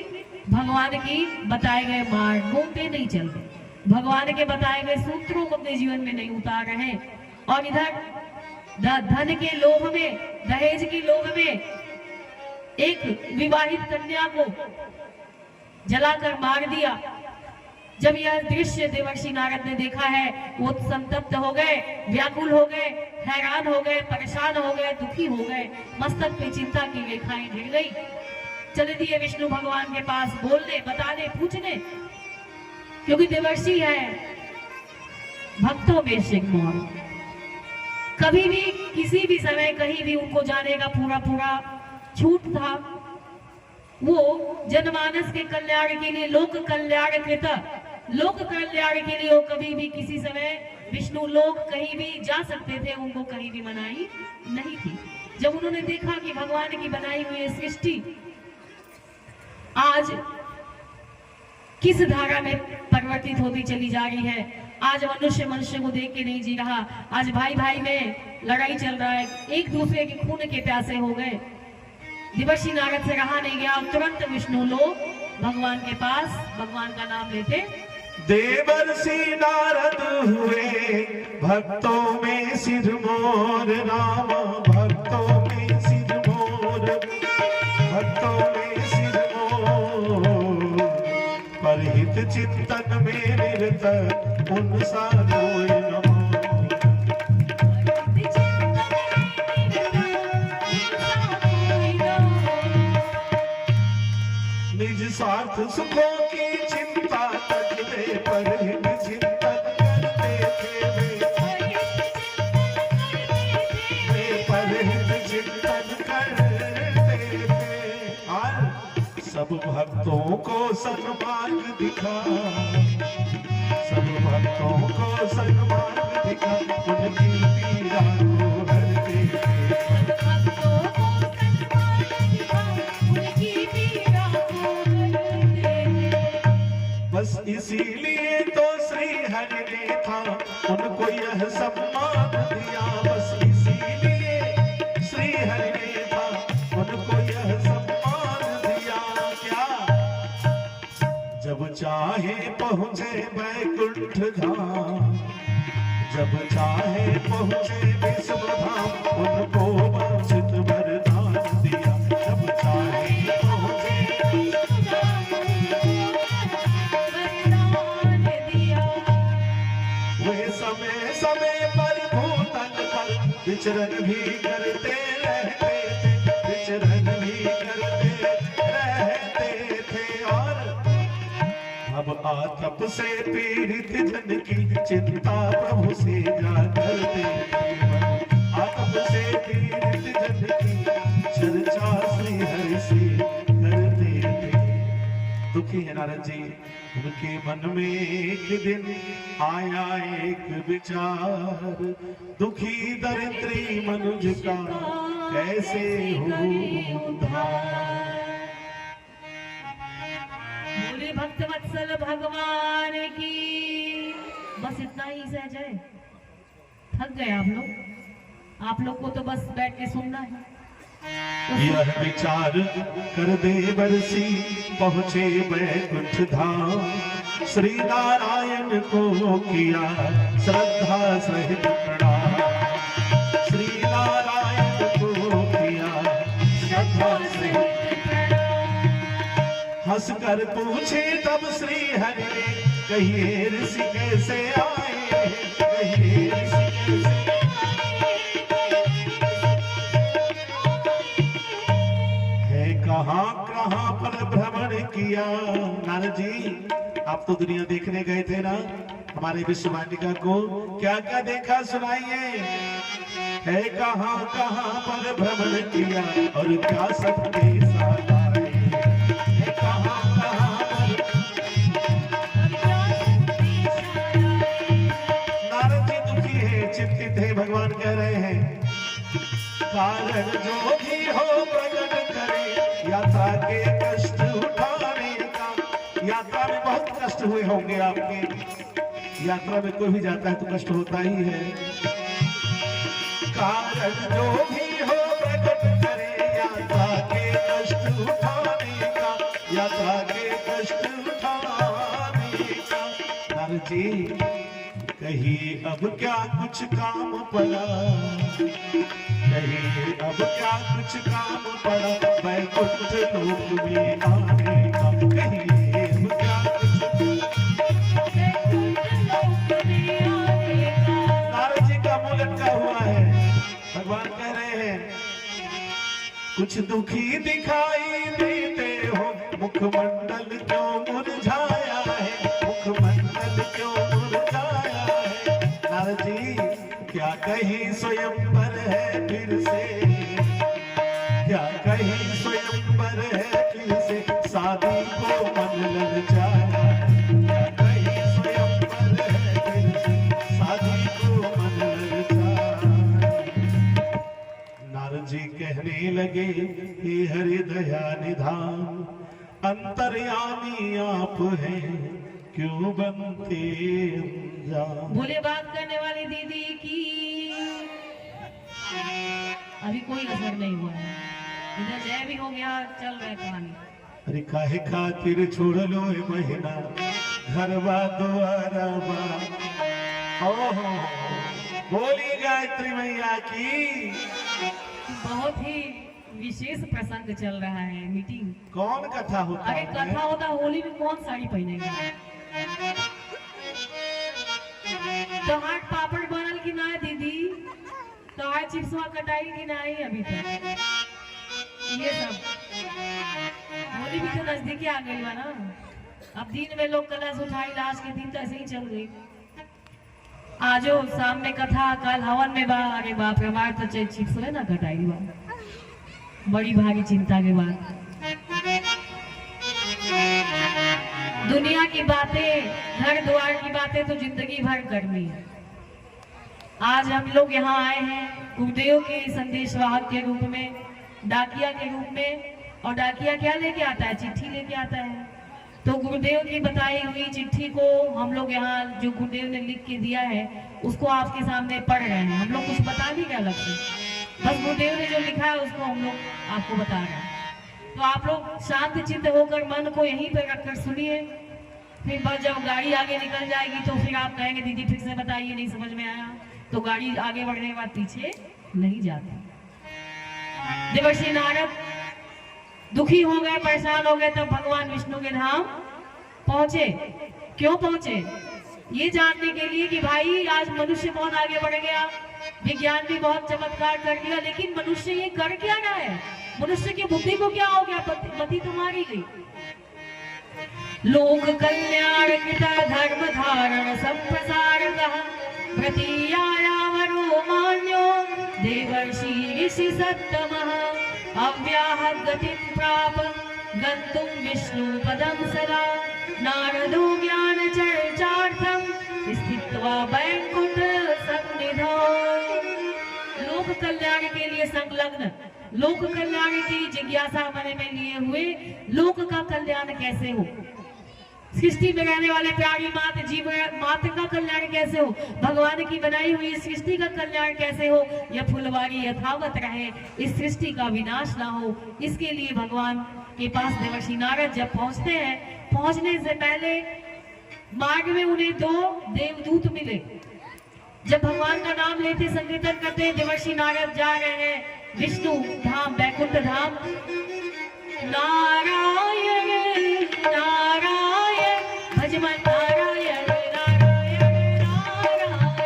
भगवान की बताए गए मार्गों पे नहीं चल रहे, भगवान के बताए गए सूत्रों को अपने जीवन में नहीं उतार रहे। और इधर धन के लोभ में, दहेज के लोभ में एक विवाहित कन्या को जलाकर मार दिया। जब यह दृश्य देवर्षि नारद ने देखा है, वो संतप्त हो गए, व्याकुल हो गए, हैरान हो गए, परेशान हो गए, दुखी हो गए, मस्तक पे चिंता की रेखाएं गिर गई। चले दिए विष्णु भगवान के पास बोलने, बताने, पूछने, क्योंकि देवर्षि है भक्तों में शिवमोहन, कभी भी किसी भी समय कहीं भी उनको जाने का पूरा छूट था। वो जनमानस के कल्याण के लिए, लोक कल्याण कृत, लोक कल्याण के लिए वो कभी भी किसी समय विष्णु लोक कहीं भी जा सकते थे, उनको कहीं भी मनाही नहीं थी। जब उन्होंने देखा कि भगवान की बनाई हुई सृष्टि आज किस धारा में परिवर्तित होती चली जा रही है, आज मनुष्य मनुष्य को देख के नहीं जी रहा, आज भाई भाई में लड़ाई चल रहा है, एक दूसरे के खून के प्यासे हो गए, देवर्षि नारद से रहा नहीं गया, तुरंत विष्णु लोग भगवान के पास भगवान का नाम लेते। देवर्षि नारद हुए भक्तों में सिरमौर, राम भक्तों में सिरमौर, भक्तों में सिरमौर, परहित चिंतन में निरत उन साधुए नमो। निज स्वार्थ सुखों की चिंता तजबे परहित चिंतन करते थे वे परहित चिंतन करते थे। और सब भक्तों को सन्मार्ग दिखा, सब भक्तों को सन्मार्ग दिखा, उनकी पीड़ा को हरते थे। बस इसीलिए तो श्री हरि ने था उनको यह सम्मान दिया, बस इसीलिए श्री हरि ने था उनको यह सम्मान दिया। क्या? जब चाहे पहुँचे वैकुंठ धाम, जब चाहे पहुँचे विष्णु धाम, उनको वंचित वरदान दिया। जब चाहे पहुँचे समय पर भूतल पर विचरण भी करते रहते थे, विचरण भी करते रहते थे। और अब आतप से पीड़ित जन की चिंता प्रभु से जा करते थे, आतप से पीड़ित जन की चर्चा श्री हरि से करते थे। दुखी है नारद जी, उनके मन में एक दिन आया एक विचार, दुखी दरिद्री मनुज का कैसे हो उद्धार। बोले भक्त वत्सल भगवान की। बस इतना ही सहज है। थक गए आप लोग को तो बस बैठ के सुनना है। यह विचार कर देवर्षि पहुँचे वैकुंठ धाम, श्री नारायण को किया श्रद्धा सहित प्रणाम, श्री नारायण को किया श्रद्धा सहित प्रणाम। हंस कर पूछे तब श्री हरि ने, कहिए ऋषि कैसे आए, कहिए ऋषि कैसे कहाँ कहाँ पर भ्रमण किया। नारद जी, आप तो दुनिया देखने गए थे ना हमारे विश्ववाटिका को, क्या क्या देखा सुनाइए। है कहाँ कहाँ पर भ्रमण किया और क्या सबके साथ आए, है कहाँ कहाँ पर। नारद जी दुखी है, चिंतित है, भगवान कह रहे हैं कारण जो भी हो प्रकट करे, यात्रा के कष्ट उठाने का। यात्रा में बहुत कष्ट हुए होंगे आपके, यात्रा में कोई भी जाता है तो कष्ट होता ही है। कारण जो भी हो प्रकट करे, यात्रा के कष्ट उठाने का, यात्रा के कष्ट उठाने का। नारद जी कहिए अब क्या कुछ काम पड़ा, कहिए अब क्या कुछ काम पड़ा, वैकुंठ लोक में आने का। कहिए अब क्या कुछ नारद जी का मुंह लटका हुआ है। भगवान कह रहे हैं कुछ दुखी दिखाई देते हो, मुखमंडल क्यों मुरझाया है, मुखमंडल क्यों मुरझाया है। नारद जी क्या कहीं स्वयंवर है फिर से, क्या कहीं स्वयंवर है फिर से, शादी को मन ललचाया, क्या कहीं स्वयंवर है फिर से, शादी को मन ललचाया। नारद जी कहने लगे हे हरि दया निधान, अंतर्यामी आप हैं क्यों बनते अनजान। भोले बात करने वाली दीदी की अभी कोई असर नहीं हुआ है। इधर जय भी हो गया, चल रहा है कहानी। अरे काहे खातिर छोड़ लो ए महीना घरवा द्वारवा। ओहो, बोली गायत्री मैया की। बहुत ही विशेष प्रसंग चल रहा है, मीटिंग। कौन कथा होता अरे है? कथा होता, होली में कौन साड़ी पहनेगा? तोहार पापड़ बनल कि ना दीदी? तोहार चिप्सवा कटाई कि नहीं अभी तक? ये सब होली भी तो नजदीक आ गई बा ना। अब दिन में लोग कलश उठाई, लास्ट के दिन तो ऐसे ही चल गई। आजो शाम में कथा, कल हवन में बा। अरे बाप रे, हमारे तो चिप्स ना कटाई बा, बड़ी भारी चिंता के बाद। दुनिया की बातें, घर द्वार की बातें तो जिंदगी भर करनी है। आज हम लोग यहाँ आए हैं गुरुदेव के संदेशवाहक के रूप में, डाकिया के रूप में। और डाकिया क्या लेके आता है? चिट्ठी लेके आता है। तो गुरुदेव की बताई हुई चिट्ठी को हम लोग यहाँ, जो गुरुदेव ने लिख के दिया है, उसको आपके सामने पढ़ रहे हैं। हम लोग कुछ बता नहीं क्या अलग से, बस गुरुदेव ने जो लिखा है उसको हम लोग आपको बता रहे हैं। तो आप लोग शांत चित्त होकर मन को यहीं पर रखकर सुनिए। फिर बस जब गाड़ी आगे निकल जाएगी तो फिर आप कहेंगे दीदी फिर से बताइए, नहीं समझ में आया। तो गाड़ी आगे बढ़ने के बाद पीछे नहीं जाती। देवर्षि नारद दुखी हो गए, परेशान हो गए, तब भगवान विष्णु के धाम पहुंचे। क्यों पहुंचे? ये जानने के लिए कि भाई आज मनुष्य बहुत आगे बढ़ गया, विज्ञान भी बहुत चमत्कार कर दिया, लेकिन मनुष्य ये कर क्या रहा है? मनुष्य की बुद्धि को क्या हो गया? मति तो मारी गई। लोक कल्याण कृता धर्म धारण सब प्रसार प्रतियायावरो मान्यो देवर्षि ऋषि सत्तमः अव्याहत गतिं प्राप गन्तुं विष्णु पदं सदा नारदो ज्ञान चर्चार्थं स्थित्वा वैकुंठ सन्निधौ। लोक कल्याण के लिए संलग्न, लोक कल्याण की जिज्ञासा मन में लिए हुए, लोक का कल्याण कैसे हो, सृष्टि में रहने वाले प्यारी मात्र जीव मात्र का कल्याण कैसे हो, भगवान की बनाई हुई सृष्टि का कल्याण कैसे हो, यह फुलवारी यथावत रहे, इस सृष्टि का विनाश ना हो, इसके लिए भगवान के पास देवर्षि नारद जब पहुंचते हैं, पहुंचने से पहले मार्ग में उन्हें दो देवदूत मिले। जब भगवान का नाम लेते, संकीर्तन करते, देवर्षि नारद जा रहे हैं विष्णु धाम, बैकुंठ धाम। नारायण नारायण भजमन नारायण नारायण नारायण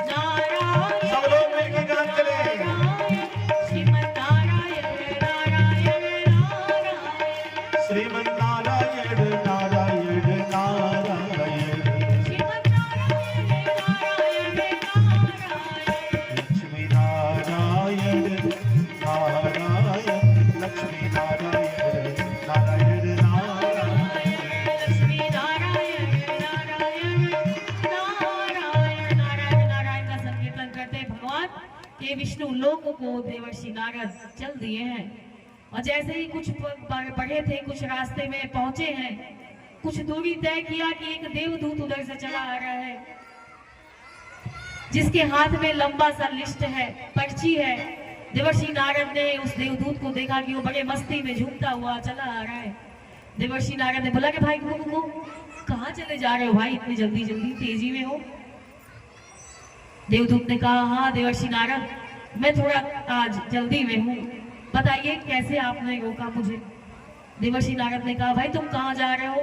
नारायण। सब लोग मिलके गान चले। श्रीमन नारायण नारायण नारायण श्रीमन नारायण नारायण नारायण श्रीमन नारायण नारायण नारायण लक्ष्मी नारायण नारायण लक्ष्मी नारायण नारायण नारायण लक्ष्मी नारायण नारायण नारायण नारायण नारायण का संकीर्तन करते भगवान के विष्णु लोक को देवर्षि नारद चल दिए हैं। और जैसे ही कुछ पढ़े थे, कुछ रास्ते में पहुंचे हैं, कुछ दूरी तय किया कि एक देवदूत उधर से चला आ रहा है, जिसके हाथ में लंबा सा लिस्ट है, पर्ची है। देवर्षि नारद ने उस देवदूत को देखा कि वो बड़े मस्ती में झूमता हुआ चला आ रहा है। देवर्षि नारद ने बोला कि भाई रुको, कहाँ चले जा रहे हो भाई, इतनी जल्दी जल्दी तेजी में हो? देवदूत ने कहा हाँ देवर्षि नारद, मैं थोड़ा आज जल्दी में हूँ, बताइए कैसे आपने रोका मुझे? देवर्षि नारद ने कहा भाई तुम कहाँ जा रहे हो?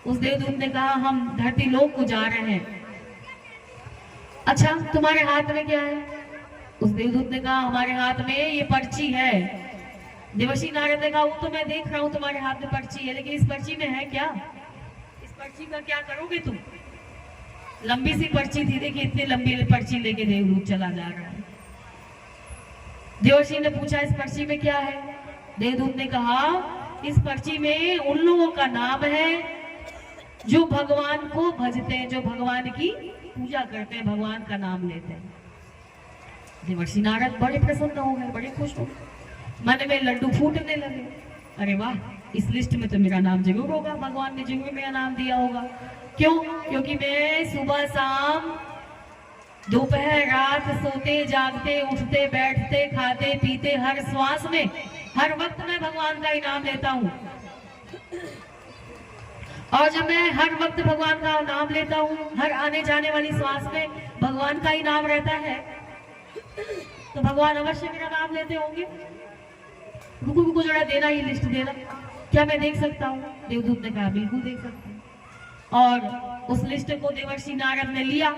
उस देवदूत ने कहा हम धरती लोक को जा रहे हैं। अच्छा तुम्हारे हाथ में क्या है? उस देवदूत ने कहा हमारे हाथ में ये पर्ची है। देवर्षि नारद ने कहा वो तो मैं देख रहा हूँ तुम्हारे हाथ में पर्ची है, लेकिन इस पर्ची में है क्या? इस पर्ची का क्या करोगे तुम? लंबी सी पर्ची थी, देखिए इतनी लंबी पर्ची लेके देवदूत चला जा रहा है। देवर्षि ने पूछा इस पर्ची में क्या है? देवदूत ने कहा इस पर्ची में उन लोगों का नाम है जो भगवान को भजते हैं, जो भगवान की पूजा करते हैं, भगवान का नाम लेते हैं। देवर्षि नारद बड़े प्रसन्न हो गए, बड़े खुश हो गए, मन में लड्डू फूटने लगे। अरे वाह, इस लिस्ट में तो मेरा नाम जरूर होगा, भगवान ने जरूर मेरा नाम दिया होगा। क्यों? क्योंकि मैं सुबह शाम दोपहर रात सोते जागते उठते बैठते खाते पीते हर श्वास में हर वक्त मैं भगवान का ही नाम लेता हूँ। और जब मैं हर वक्त भगवान का नाम लेता हूँ, हर आने जाने वाली श्वास में भगवान का ही नाम रहता है, तो भगवान अवश्य मेरा नाम लेते होंगे। रुको रुको जरा देना, ये लिस्ट देना, क्या मैं देख सकता हूँ? देवदूत ने कहा बिल्कुल देख सकता हूँ। और उस लिस्ट को देवर्षि नारद ने लिया।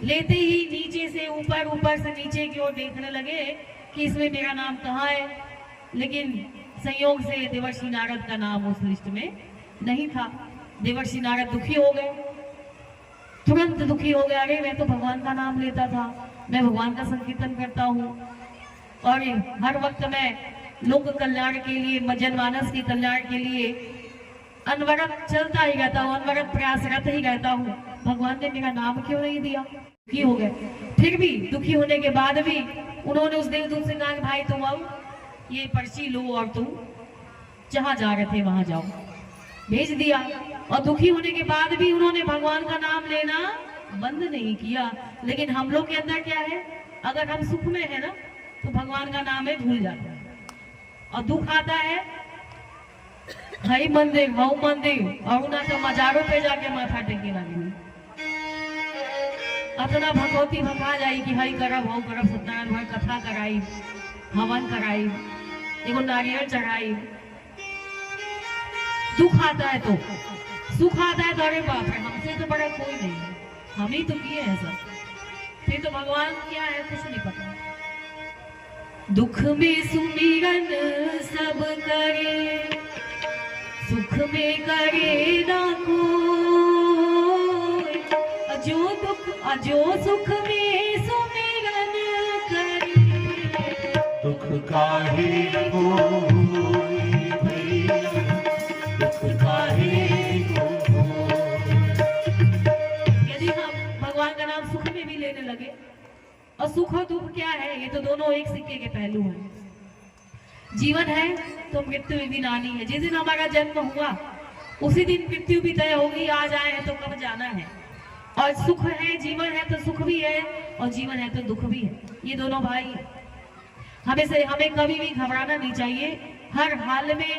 लेते ही नीचे से ऊपर, ऊपर से नीचे की ओर देखने लगे कि इसमें मेरा नाम कहाँ है, लेकिन संयोग से देवर्षि नारद का नाम उस लिस्ट में नहीं था। देवर्षि नारद दुखी हो गए, तुरंत दुखी हो गए। अरे मैं तो भगवान का नाम लेता था, मैं भगवान का संकीर्तन करता हूँ और हर वक्त मैं लोक कल्याण के लिए, जनमानस के कल्याण के लिए अनवरत चलता ही रहता हूँ, अनवरत प्रयासरत ही रहता हूँ, भगवान ने मेरा नाम क्यों नहीं दिया? दुखी हो गए। फिर भी दुखी होने के बाद भी उन्होंने उस देवदूत से कहा कि भाई तुम आओ, ये पर्ची लो और तुम जहां जा रहे थे वहां जाओ। भेज दिया। और दुखी होने के बाद भी उन्होंने भगवान का नाम लेना बंद नहीं किया। लेकिन हम लोग के अंदर क्या है, अगर हम सुख में है ना तो भगवान का नाम है भूल जाते हैं, और दुख आता है हई मंदिर हऊ मंदिर और उन्हें तो मजारों पे जाके माथा टेके लगे, अतना भगवती भगा जाई कि हई करब हऊ करब, सत्यनारायण भर कथा कराई, हवन कराई, एगो नारियल चढ़ाई। दुख आता है तो, सुख आता है तो अरे बाप रे हमसे तो बड़ा कोई नहीं है, हम ही तो किए हैं सब, फिर तो भगवान क्या है कुछ नहीं पता। दुख में सुमिरन सब करे, सुख में करे ना कोई, जो सुख में सुमिरन करे, दुख काहे कोई भैया, दुख काहे कोई। यदि हम भगवान का नाम सुख में भी लेने लगे, और सुख और दुख क्या है, ये तो दोनों एक सिक्के के पहलू हैं। जीवन है तो मृत्यु भी नानी है। जिस दिन हमारा जन्म हुआ उसी दिन मृत्यु भी तय होगी, आज आए हैं तो कब जाना है। और सुख है, जीवन है तो सुख भी है, और जीवन है तो दुख भी है, ये दोनों भाई हैं। हमें कभी भी घबराना नहीं चाहिए, हर हाल में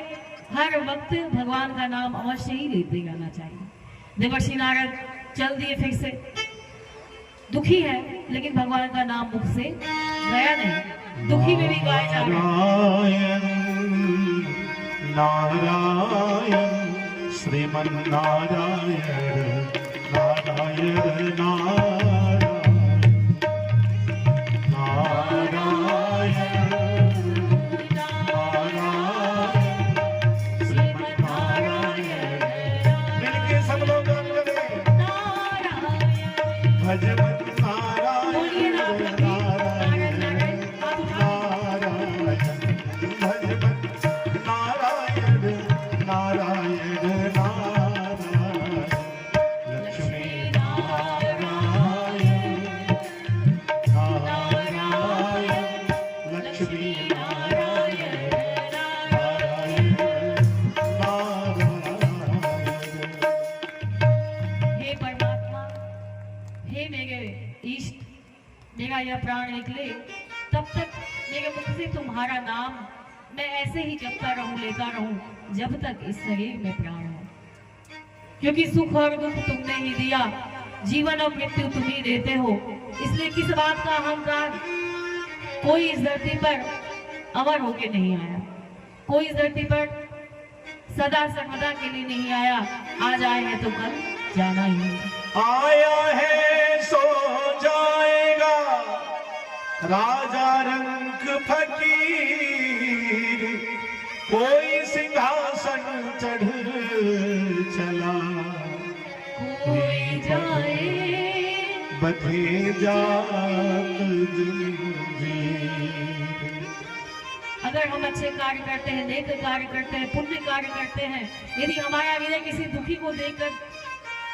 हर वक्त भगवान का नाम अवश्य ही लेते रहना चाहिए। देवर्षि नारद चल दिए फिर से, दुखी है लेकिन भगवान का नाम मुख से गया नहीं, दुखी में भी गाए जा रहे हैं। नारायण श्रीमन नारायण, नारायण नारायण, नारायण नारायण श्रीमन नारायण। मिलके सब लोग भजन यह प्राण निकले तब तक मेरे मुख से तुम्हारा नाम मैं ऐसे ही जपता रहूं, लेता रहूं जब तक इस शरीर में प्राण हो, क्योंकि सुख और दुख तुमने ही दिया, जीवन और मृत्यु तुम ही देते हो। इसलिए किस बात का अहंकार, कोई इस धरती पर अमर होके नहीं आया, कोई इस धरती पर सदा सर्वदा के लिए नहीं आया। आज आए हैं तो कल जाना ही है। आया है सो जाएगा राजा रंग फकीर, कोई सिंहासन चढ़ चला, कोई जाए बधे जात। अगर हम अच्छे कार्य करते हैं, नेक कार्य करते हैं, पुण्य कार्य करते हैं, यदि हमारा हृदय किसी दुखी को देखकर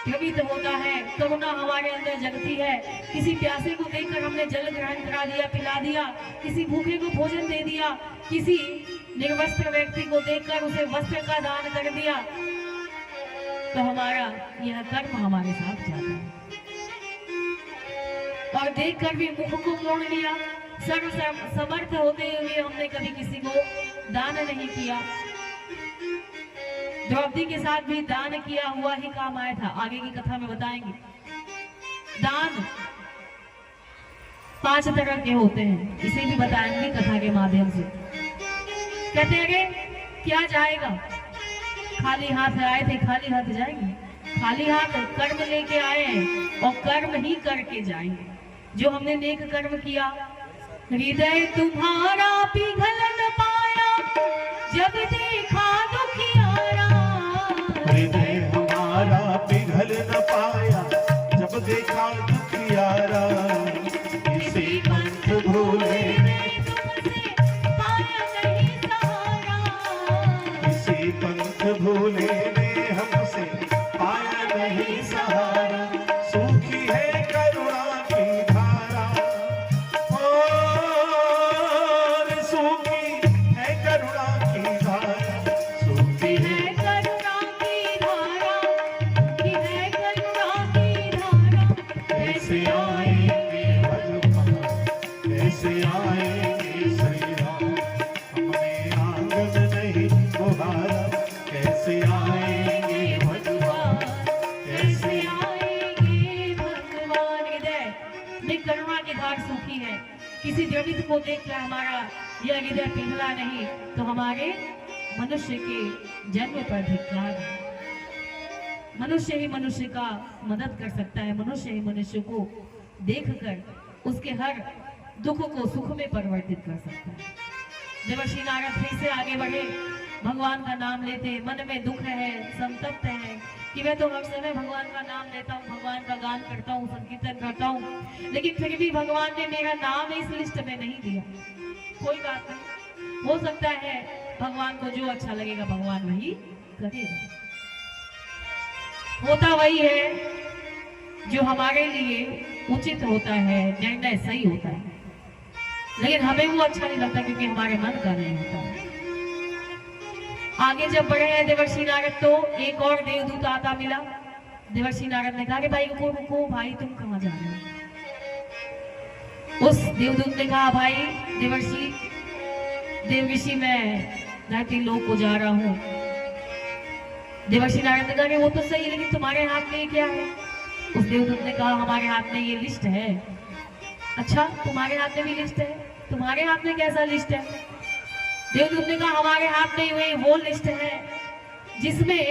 द्रवित होता है, करुणा हमारे अंदर जगती है, किसी प्यासे को देखकर हमने जल ग्रहण करा दिया, पिला दिया, किसी भूखे को भोजन दे दिया, किसी निर्वस्त्र व्यक्ति को देखकर उसे वस्त्र का दान कर दिया, तो हमारा यह कर्म हमारे साथ जाता है। और देखकर भी मुख को मोड़ लिया। सर्व समर्थ होते हुए हमने कभी किसी को दान नहीं किया। द्रौपदी के साथ भी दान किया हुआ ही काम आया था, आगे की कथा में बताएंगे। दान 5 तरह के होते हैं, इसे भी बताएंगे कथा के माध्यम से। कहते हैं क्या जाएगा, खाली हाथ आए थे खाली हाथ जाएंगे, खाली हाथ कर्म लेके आए हैं और कर्म ही करके जाएंगे। जो हमने नेक कर्म किया, हृदय तुम्हारा पिघल न पाया जब देखा दुखियारा, हृदय हमारा पिघल न पाया जब देखा दुखियारा, इसी पंथ भूले इसी पंथ भूले में हमसे पाया नहीं सहारा, सूखी है करुणा की धारा, और सूखी है करुणा की धारा, सूखी है करुणा की धारा, की है करुणा की धारा। कैसे आएंगे भगवान, कैसे आएंगे श्री राम, हमने आंगन नहीं बुहारा, कैसे आएंगे भगवान, कैसे आएंगे भगवान। हृदय में करुणा की धार सूखी है, किसी द्रवित को देखकर हमारा यह हृदय पिघला नहीं तो हमारे मनुष्य के जन्म पर धिक्कार है। मनुष्य ही मनुष्य का मदद कर सकता है, मनुष्य ही मनुष्य को देखकर उसके हर दुख को सुख में परिवर्तित कर सकता है। देवर्षि नारद फिर से आगे बढ़े, भगवान का नाम लेते, मन में दुख है, संतप्त है कि मैं तो हर समय भगवान का नाम लेता हूँ, भगवान का गान करता हूँ, संकीर्तन करता हूँ, लेकिन फिर भी भगवान ने मेरा नाम इस लिस्ट में नहीं दिया। कोई बात नहीं, हो सकता है भगवान को जो अच्छा लगेगा भगवान वही करेगा। होता वही है जो हमारे लिए उचित होता है, निर्णय सही होता है, लेकिन हमें वो अच्छा नहीं लगता क्योंकि हमारे मन का नहीं होता है। आगे जब बढ़े हैं देवर्षि नारद तो एक और देवदूत आता मिला। देवर्षि नारद ने कहा कि भाई रुको रुको, भाई तुम कहाँ जा रहे हो? उस देवदूत ने कहा भाई देवर्षि देवऋषि मैं धरती लोक को जा रहा हूँ। देवर्षि नारद ने कहा कि वो तो सही, लेकिन तुम्हारे हाथ में ये क्या है? उस देवदूत ने कहा हमारे हाथ में ये लिस्ट है। अच्छा, तुम्हारे हाथ में भी लिस्ट है? तुम्हारे हाथ में कैसा लिस्ट है? देवदूत ने कहा हमारे हाथ में वो लिस्ट है जिसमें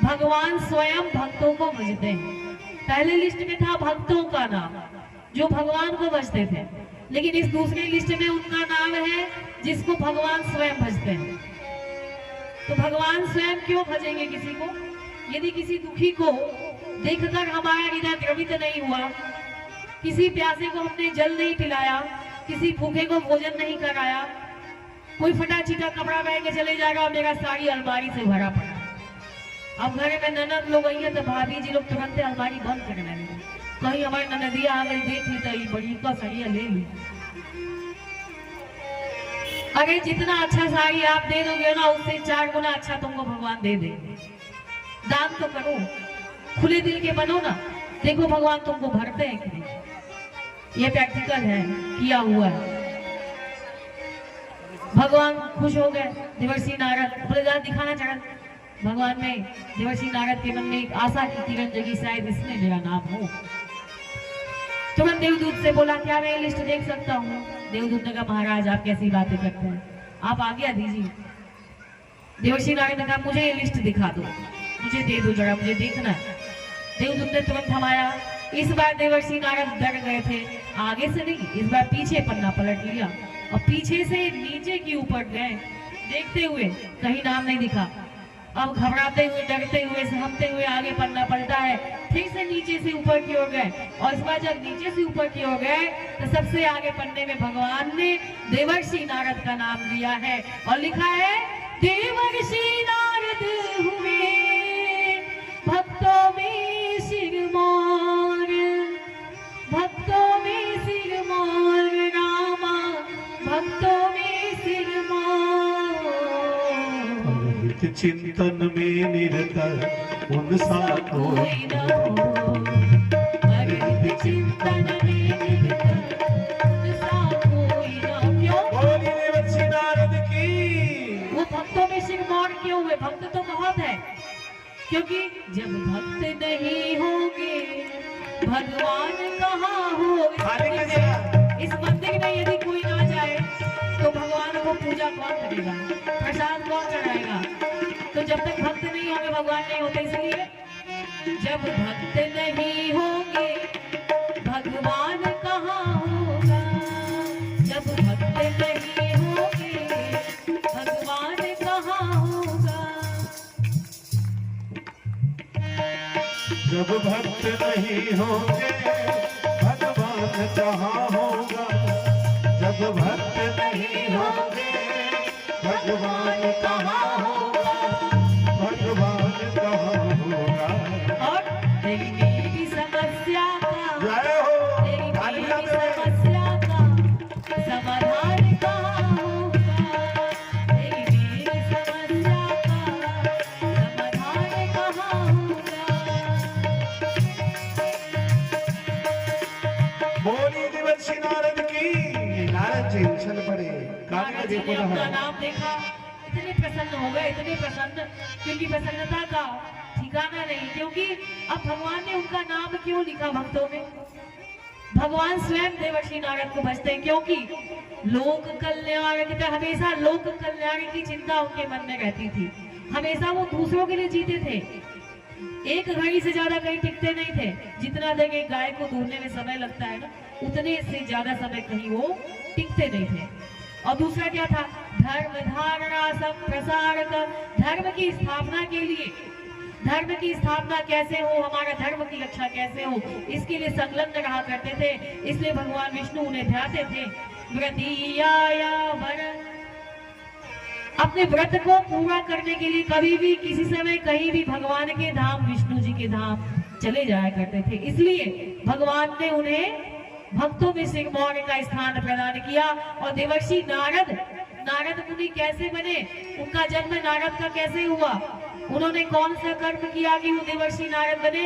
भगवान स्वयं भक्तों को भजते हैं। पहले लिस्ट में था भक्तों का नाम जो भगवान को भजते थे, लेकिन इस दूसरी लिस्ट में उनका नाम है जिसको भगवान स्वयं भजते हैं। तो भगवान स्वयं क्यों भजेंगे किसी को? यदि किसी दुखी को देखकर हमारा हृदय द्रवित नहीं हुआ, किसी प्यासे को हमने जल नहीं पिलाया, किसी भूखे को भोजन नहीं कराया, कोई फटा चिटा कपड़ा पहन के चले जाएगा और मेरा साड़ी अलमारी से भरा पड़ा। अब घर में ननद लोग आई है तो भाभी जी लोग तुरंत अलमारी बंद करने लगे, कहीं हमारी ननदिया आ गई देख ली तो बड़ी का साड़ियाँ ले ली। अरे जितना अच्छा साड़ी आप दे दोगे ना उससे 4 गुना अच्छा तुमको भगवान दे देंगे। दान तो करो, खुले दिल के बनो ना, देखो भगवान तुमको भरते हैं कि नहीं। ये प्रैक्टिकल है, किया हुआ है। भगवान खुश हो गए। देवर्षि नारद बोले जा दिखाना चढ़ा। भगवान में देवर्षि नारद के मन में एक आशा की किरण जगी, शायद इसमें मेरा नाम हो। तुरंत देवदूत से बोला क्या मैं लिस्ट देख सकता हूँ? देवदूत ने कहा महाराज आप कैसी बातें करते हैं, आप आज्ञा दीजिए। देवर्षि नारद ने कहा मुझे ये लिस्ट दिखा दो, मुझे दे दो जरा, मुझे देखना है। देवदूत ने तुरंत थमाया। इस बार देवर्षि नारद डर गए थे, आगे से नहीं, इस बार पीछे पन्ना पलट लिया और पीछे से नीचे की ऊपर गए, देखते हुए कहीं नाम नहीं दिखा। अब घबराते हुए, डरते हुए, सहमते हुए आगे पन्ना पलटा है, फिर से नीचे से ऊपर की ओर गए और इस बार जब नीचे से ऊपर की ओर गए तो सबसे आगे पन्ने में भगवान ने देवर्षि नारद का नाम लिया है और लिखा है देवर्षि नारद हुए भक्तों में सिरमौर, भक्तों में सिरमौर रामा, भक्तों में सिरमौर। चिंतन में निरतर उनसा कोई न हो, चिंतन में क्योंकि जब भक्त नहीं होंगे भगवान कहाँ होगा। इस मंदिर में यदि कोई ना जाए तो भगवान को पूजा कौन करेगा, प्रसाद कौन चढ़ाएगा। तो जब तक भक्त नहीं होंगे भगवान नहीं होते। इसलिए जब भक्त नहीं होंगे भगवान कहाँ होगा। जब भक्त नहीं होंगे भगवान कहाँ होगा। जब भक्त नहीं होंगे भगवान कहाँ होगा। जब भक्त नहीं होंगे भगवान कहाँ होगा। भगवान कहाँ होगा। और तेरी मेरी समस्या का, जय हो। तेरी मेरी समस्या का समाधान कहाँ होगा। तेरी मेरी समस्या का समाधान कहाँ होगा। बोली देवर्षि नारद की। नारद जी उछल पड़े। नारद जी ने अपना नाम देखा, इतने प्रसन्न हो गए, इतने प्रसन्न, क्योंकि प्रसन्नता का ठिकाना नहीं। क्योंकि अब भगवान ने उनका नाम क्यों लिखा भक्तों में। भगवान स्वयं देवर्षि नारद को बचते हैं, क्योंकि लोक कल्याण की, हमेशा लोक कल्याण की चिंता उनके मन में रहती थी। हमेशा वो दूसरों के लिए जीते थे, एक घड़ी से ज्यादा कहीं टिकते नहीं थे। जितना देर एक गाय को दूधने में समय लगता है ना, उतने से ज्यादा समय कहीं वो टिकते नहीं थे। और दूसरा क्या था, धर्म धारणा सब प्रसार कर, धर्म की स्थापना के लिए, धर्म की स्थापना कैसे हो, हमारा धर्म की रक्षा कैसे हो, इसके लिए संलग्न रहा करते थे। इसलिए भगवान विष्णु उन्हें ध्याते थे। व्रतियाया वर, अपने व्रत को पूरा करने के लिए कभी भी किसी समय कहीं भी भगवान के धाम, विष्णु जी के धाम चले जाया करते थे। इसलिए भगवान ने उन्हें भक्तों में सिंह मौर्य का स्थान प्रदान किया। और देवर्षि नारद, नारद मुनि कैसे बने, उनका जन्म नारद का कैसे हुआ, उन्होंने कौन सा कर्म किया कि वो देवर्षि नारद बने,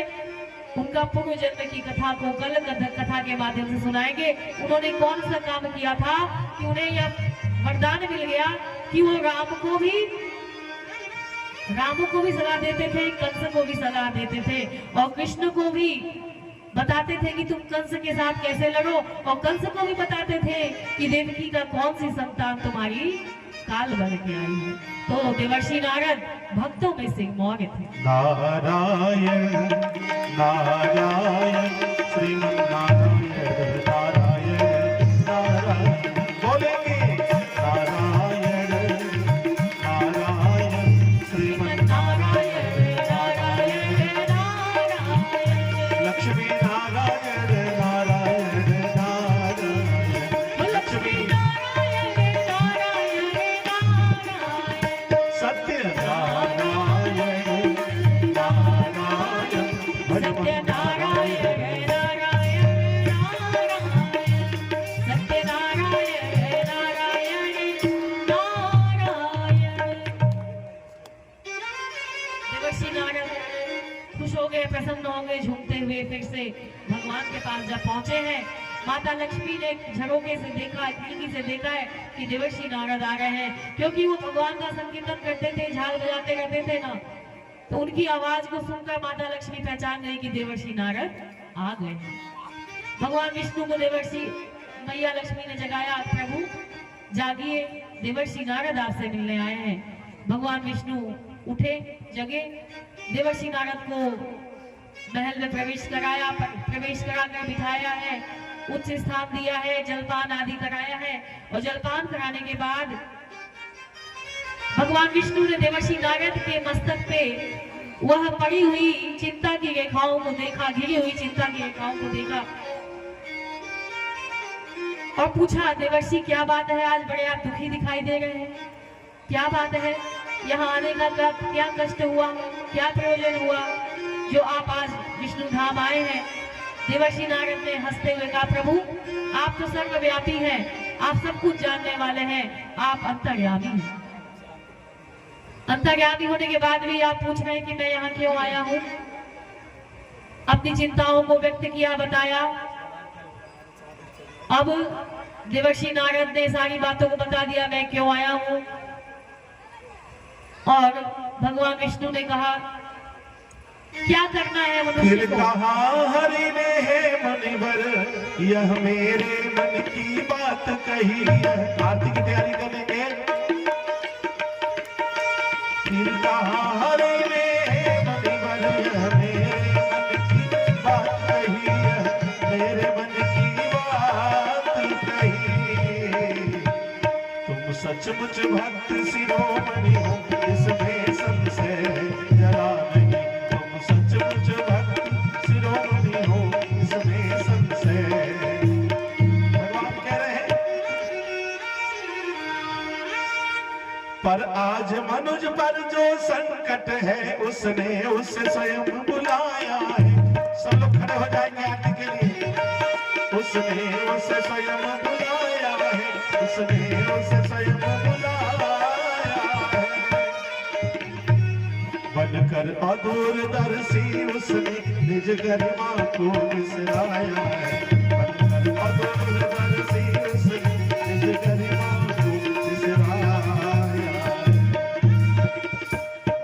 उनका पूर्व जन्म की कथा को कल कथा के माध्यम से सुनाएंगे। उन्होंने कौन सा काम किया था कि उन्हें यह वरदान मिल गया कि वो राम को भी सलाह देते थे, कंस को भी सलाह देते थे, और कृष्ण को भी बताते थे कि तुम कंस के साथ कैसे लड़ो, और कंस को भी बताते थे कि देवकी का कौन सी संतान तुम्हारी काल बन के आई है। तो देवर्षि नारद भक्तों में सिंह मौर्य थे। नारायण नारायण श्रीमन्नारायण नारायण नारायण। बोलेंगे नारायण नारायण श्रीमन्नारायण नारायण नारायण। लक्ष्मी नारायण नारायण नारायण। लक्ष्मी नारायण नारायण नारायण। सत्य नारायण नारायण। सत्य नारायण नारायण नारायण। सत्य नारायण नारायण नारायण। देवर्षि नारद खुश हो गए, प्रसन्न हो गए, झूमते हुए फिर से भगवान के पास जब पहुंचे हैं, माता लक्ष्मी ने झरोके से देखा, खिड़की से देखा है कि देवर्षि नारद आ रहे हैं। क्योंकि वो भगवान का संकीर्तन करते थे, झाल बजाते रहते थे ना, तो उनकी आवाज को सुनकर माता लक्ष्मी पहचान गई कि देवर्षि नारद आ गए। भगवान विष्णु को देवर्षि मैया लक्ष्मी ने जगाया, प्रभु जागिए, देवर्षि नारद आपसे मिलने आए हैं। भगवान विष्णु उठे, जगे, देवर्षि नारद को महल में प्रवेश कराकर बिठाया है, उच्च स्थान दिया है, जलपान आदि कराया है। और जलपान कराने के बाद भगवान विष्णु ने देवर्षि नारद के मस्तक पे वह पड़ी हुई चिंता की रेखाओं को देखा, घिरी हुई चिंता की रेखाओं को देखा, और पूछा, देवर्षि क्या बात है, आज बड़े आप दुखी दिखाई दे रहे हैं, क्या बात है, यहाँ आने का क्या कष्ट हुआ, क्या प्रयोजन हुआ जो आप आज विष्णु धाम आए हैं। देवर्षि नारद ने हंसते हुए कहा, प्रभु आप तो सर्वव्यापी हैं, आप सब कुछ जानने वाले हैं, आप अंतर्यामी हैं। अंतर्यामी होने के बाद भी आप पूछ रहे हैं कि मैं यहाँ क्यों आया हूँ। अपनी चिंताओं को व्यक्त किया, बताया। अब देवर्षि नारद ने सारी बातों को बता दिया, मैं क्यों आया हूँ। और भगवान विष्णु ने कहा क्या करना है फिर मनुष्य को। कहा हरि ने है मुनिवर, यह मेरे मन की बात कही है। आरती की तैयारी करेंगे। फिर कहा हरि ने है मुनिवर, यह मेरे मन की बात कही है, मेरे मन की बात कही। तुम सचमुच भक्त शिरोमणि हो, इसमें संशय जरा नहीं। तुम सचमुच भक्त शिरोमणि हो, इसमें संशय। भगवान कह रहे हैं, पर आज मनुज पर जो संकट है, उसने उसे स्वयं बुलाया है। सब लोग खड़े हो जाएंगे आरती के लिए। उसने उसे स्वयं बुलाया है, उसने उसे स्वयं बुलाया है। बनकर अदूरदर्शी उसने निज गरिमा को विसराया है। बनकर अदूरदर्शी उसने निज गरिमा को विसराया है।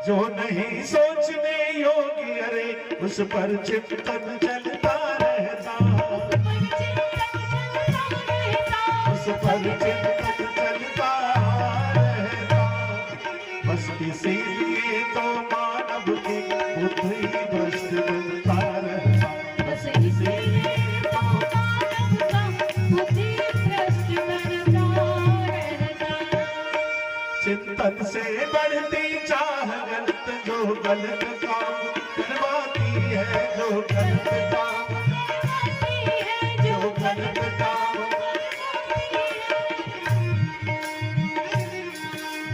जो नहीं सोचने योग्य अरे, उस पर चिंतन चलता रहता, उस पर चिंतन चलता रहता। बस इसीलिए तो मानव की बुद्धि भ्रष्ट बनता रहता। बस इसीलिए तो मानव का बुद्धि भ्रष्ट बनता रहता। चिंतन से बढ़ती चाह गलत, जो गलत काम करवाती है, जो गलत काम करवाती है, जो गलत काम।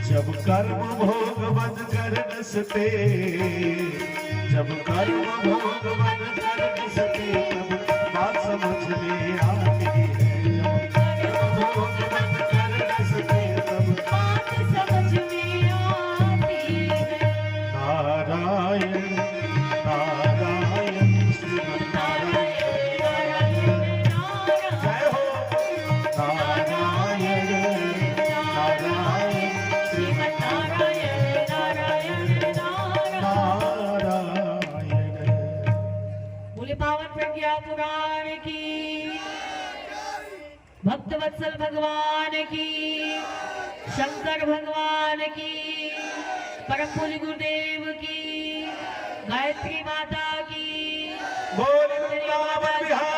जब कर्म भोग बन कर नसते, जब कर्म भोग बन कर नसते, तब बात समझ में आती है। जब कर्म भोग बन कर नसते, तब बात समझ में आती है। नारायण नारायण श्रीमन्नारायण। जय हो नारायण नारायण बोले पावन प्रज्ञा पुराण की, भक्त वत्सल भगवान की, शंकर भगवान की, परम पूज्य गुरुदेव की, गायत्री माता की। बोल वृंदावन बिहार।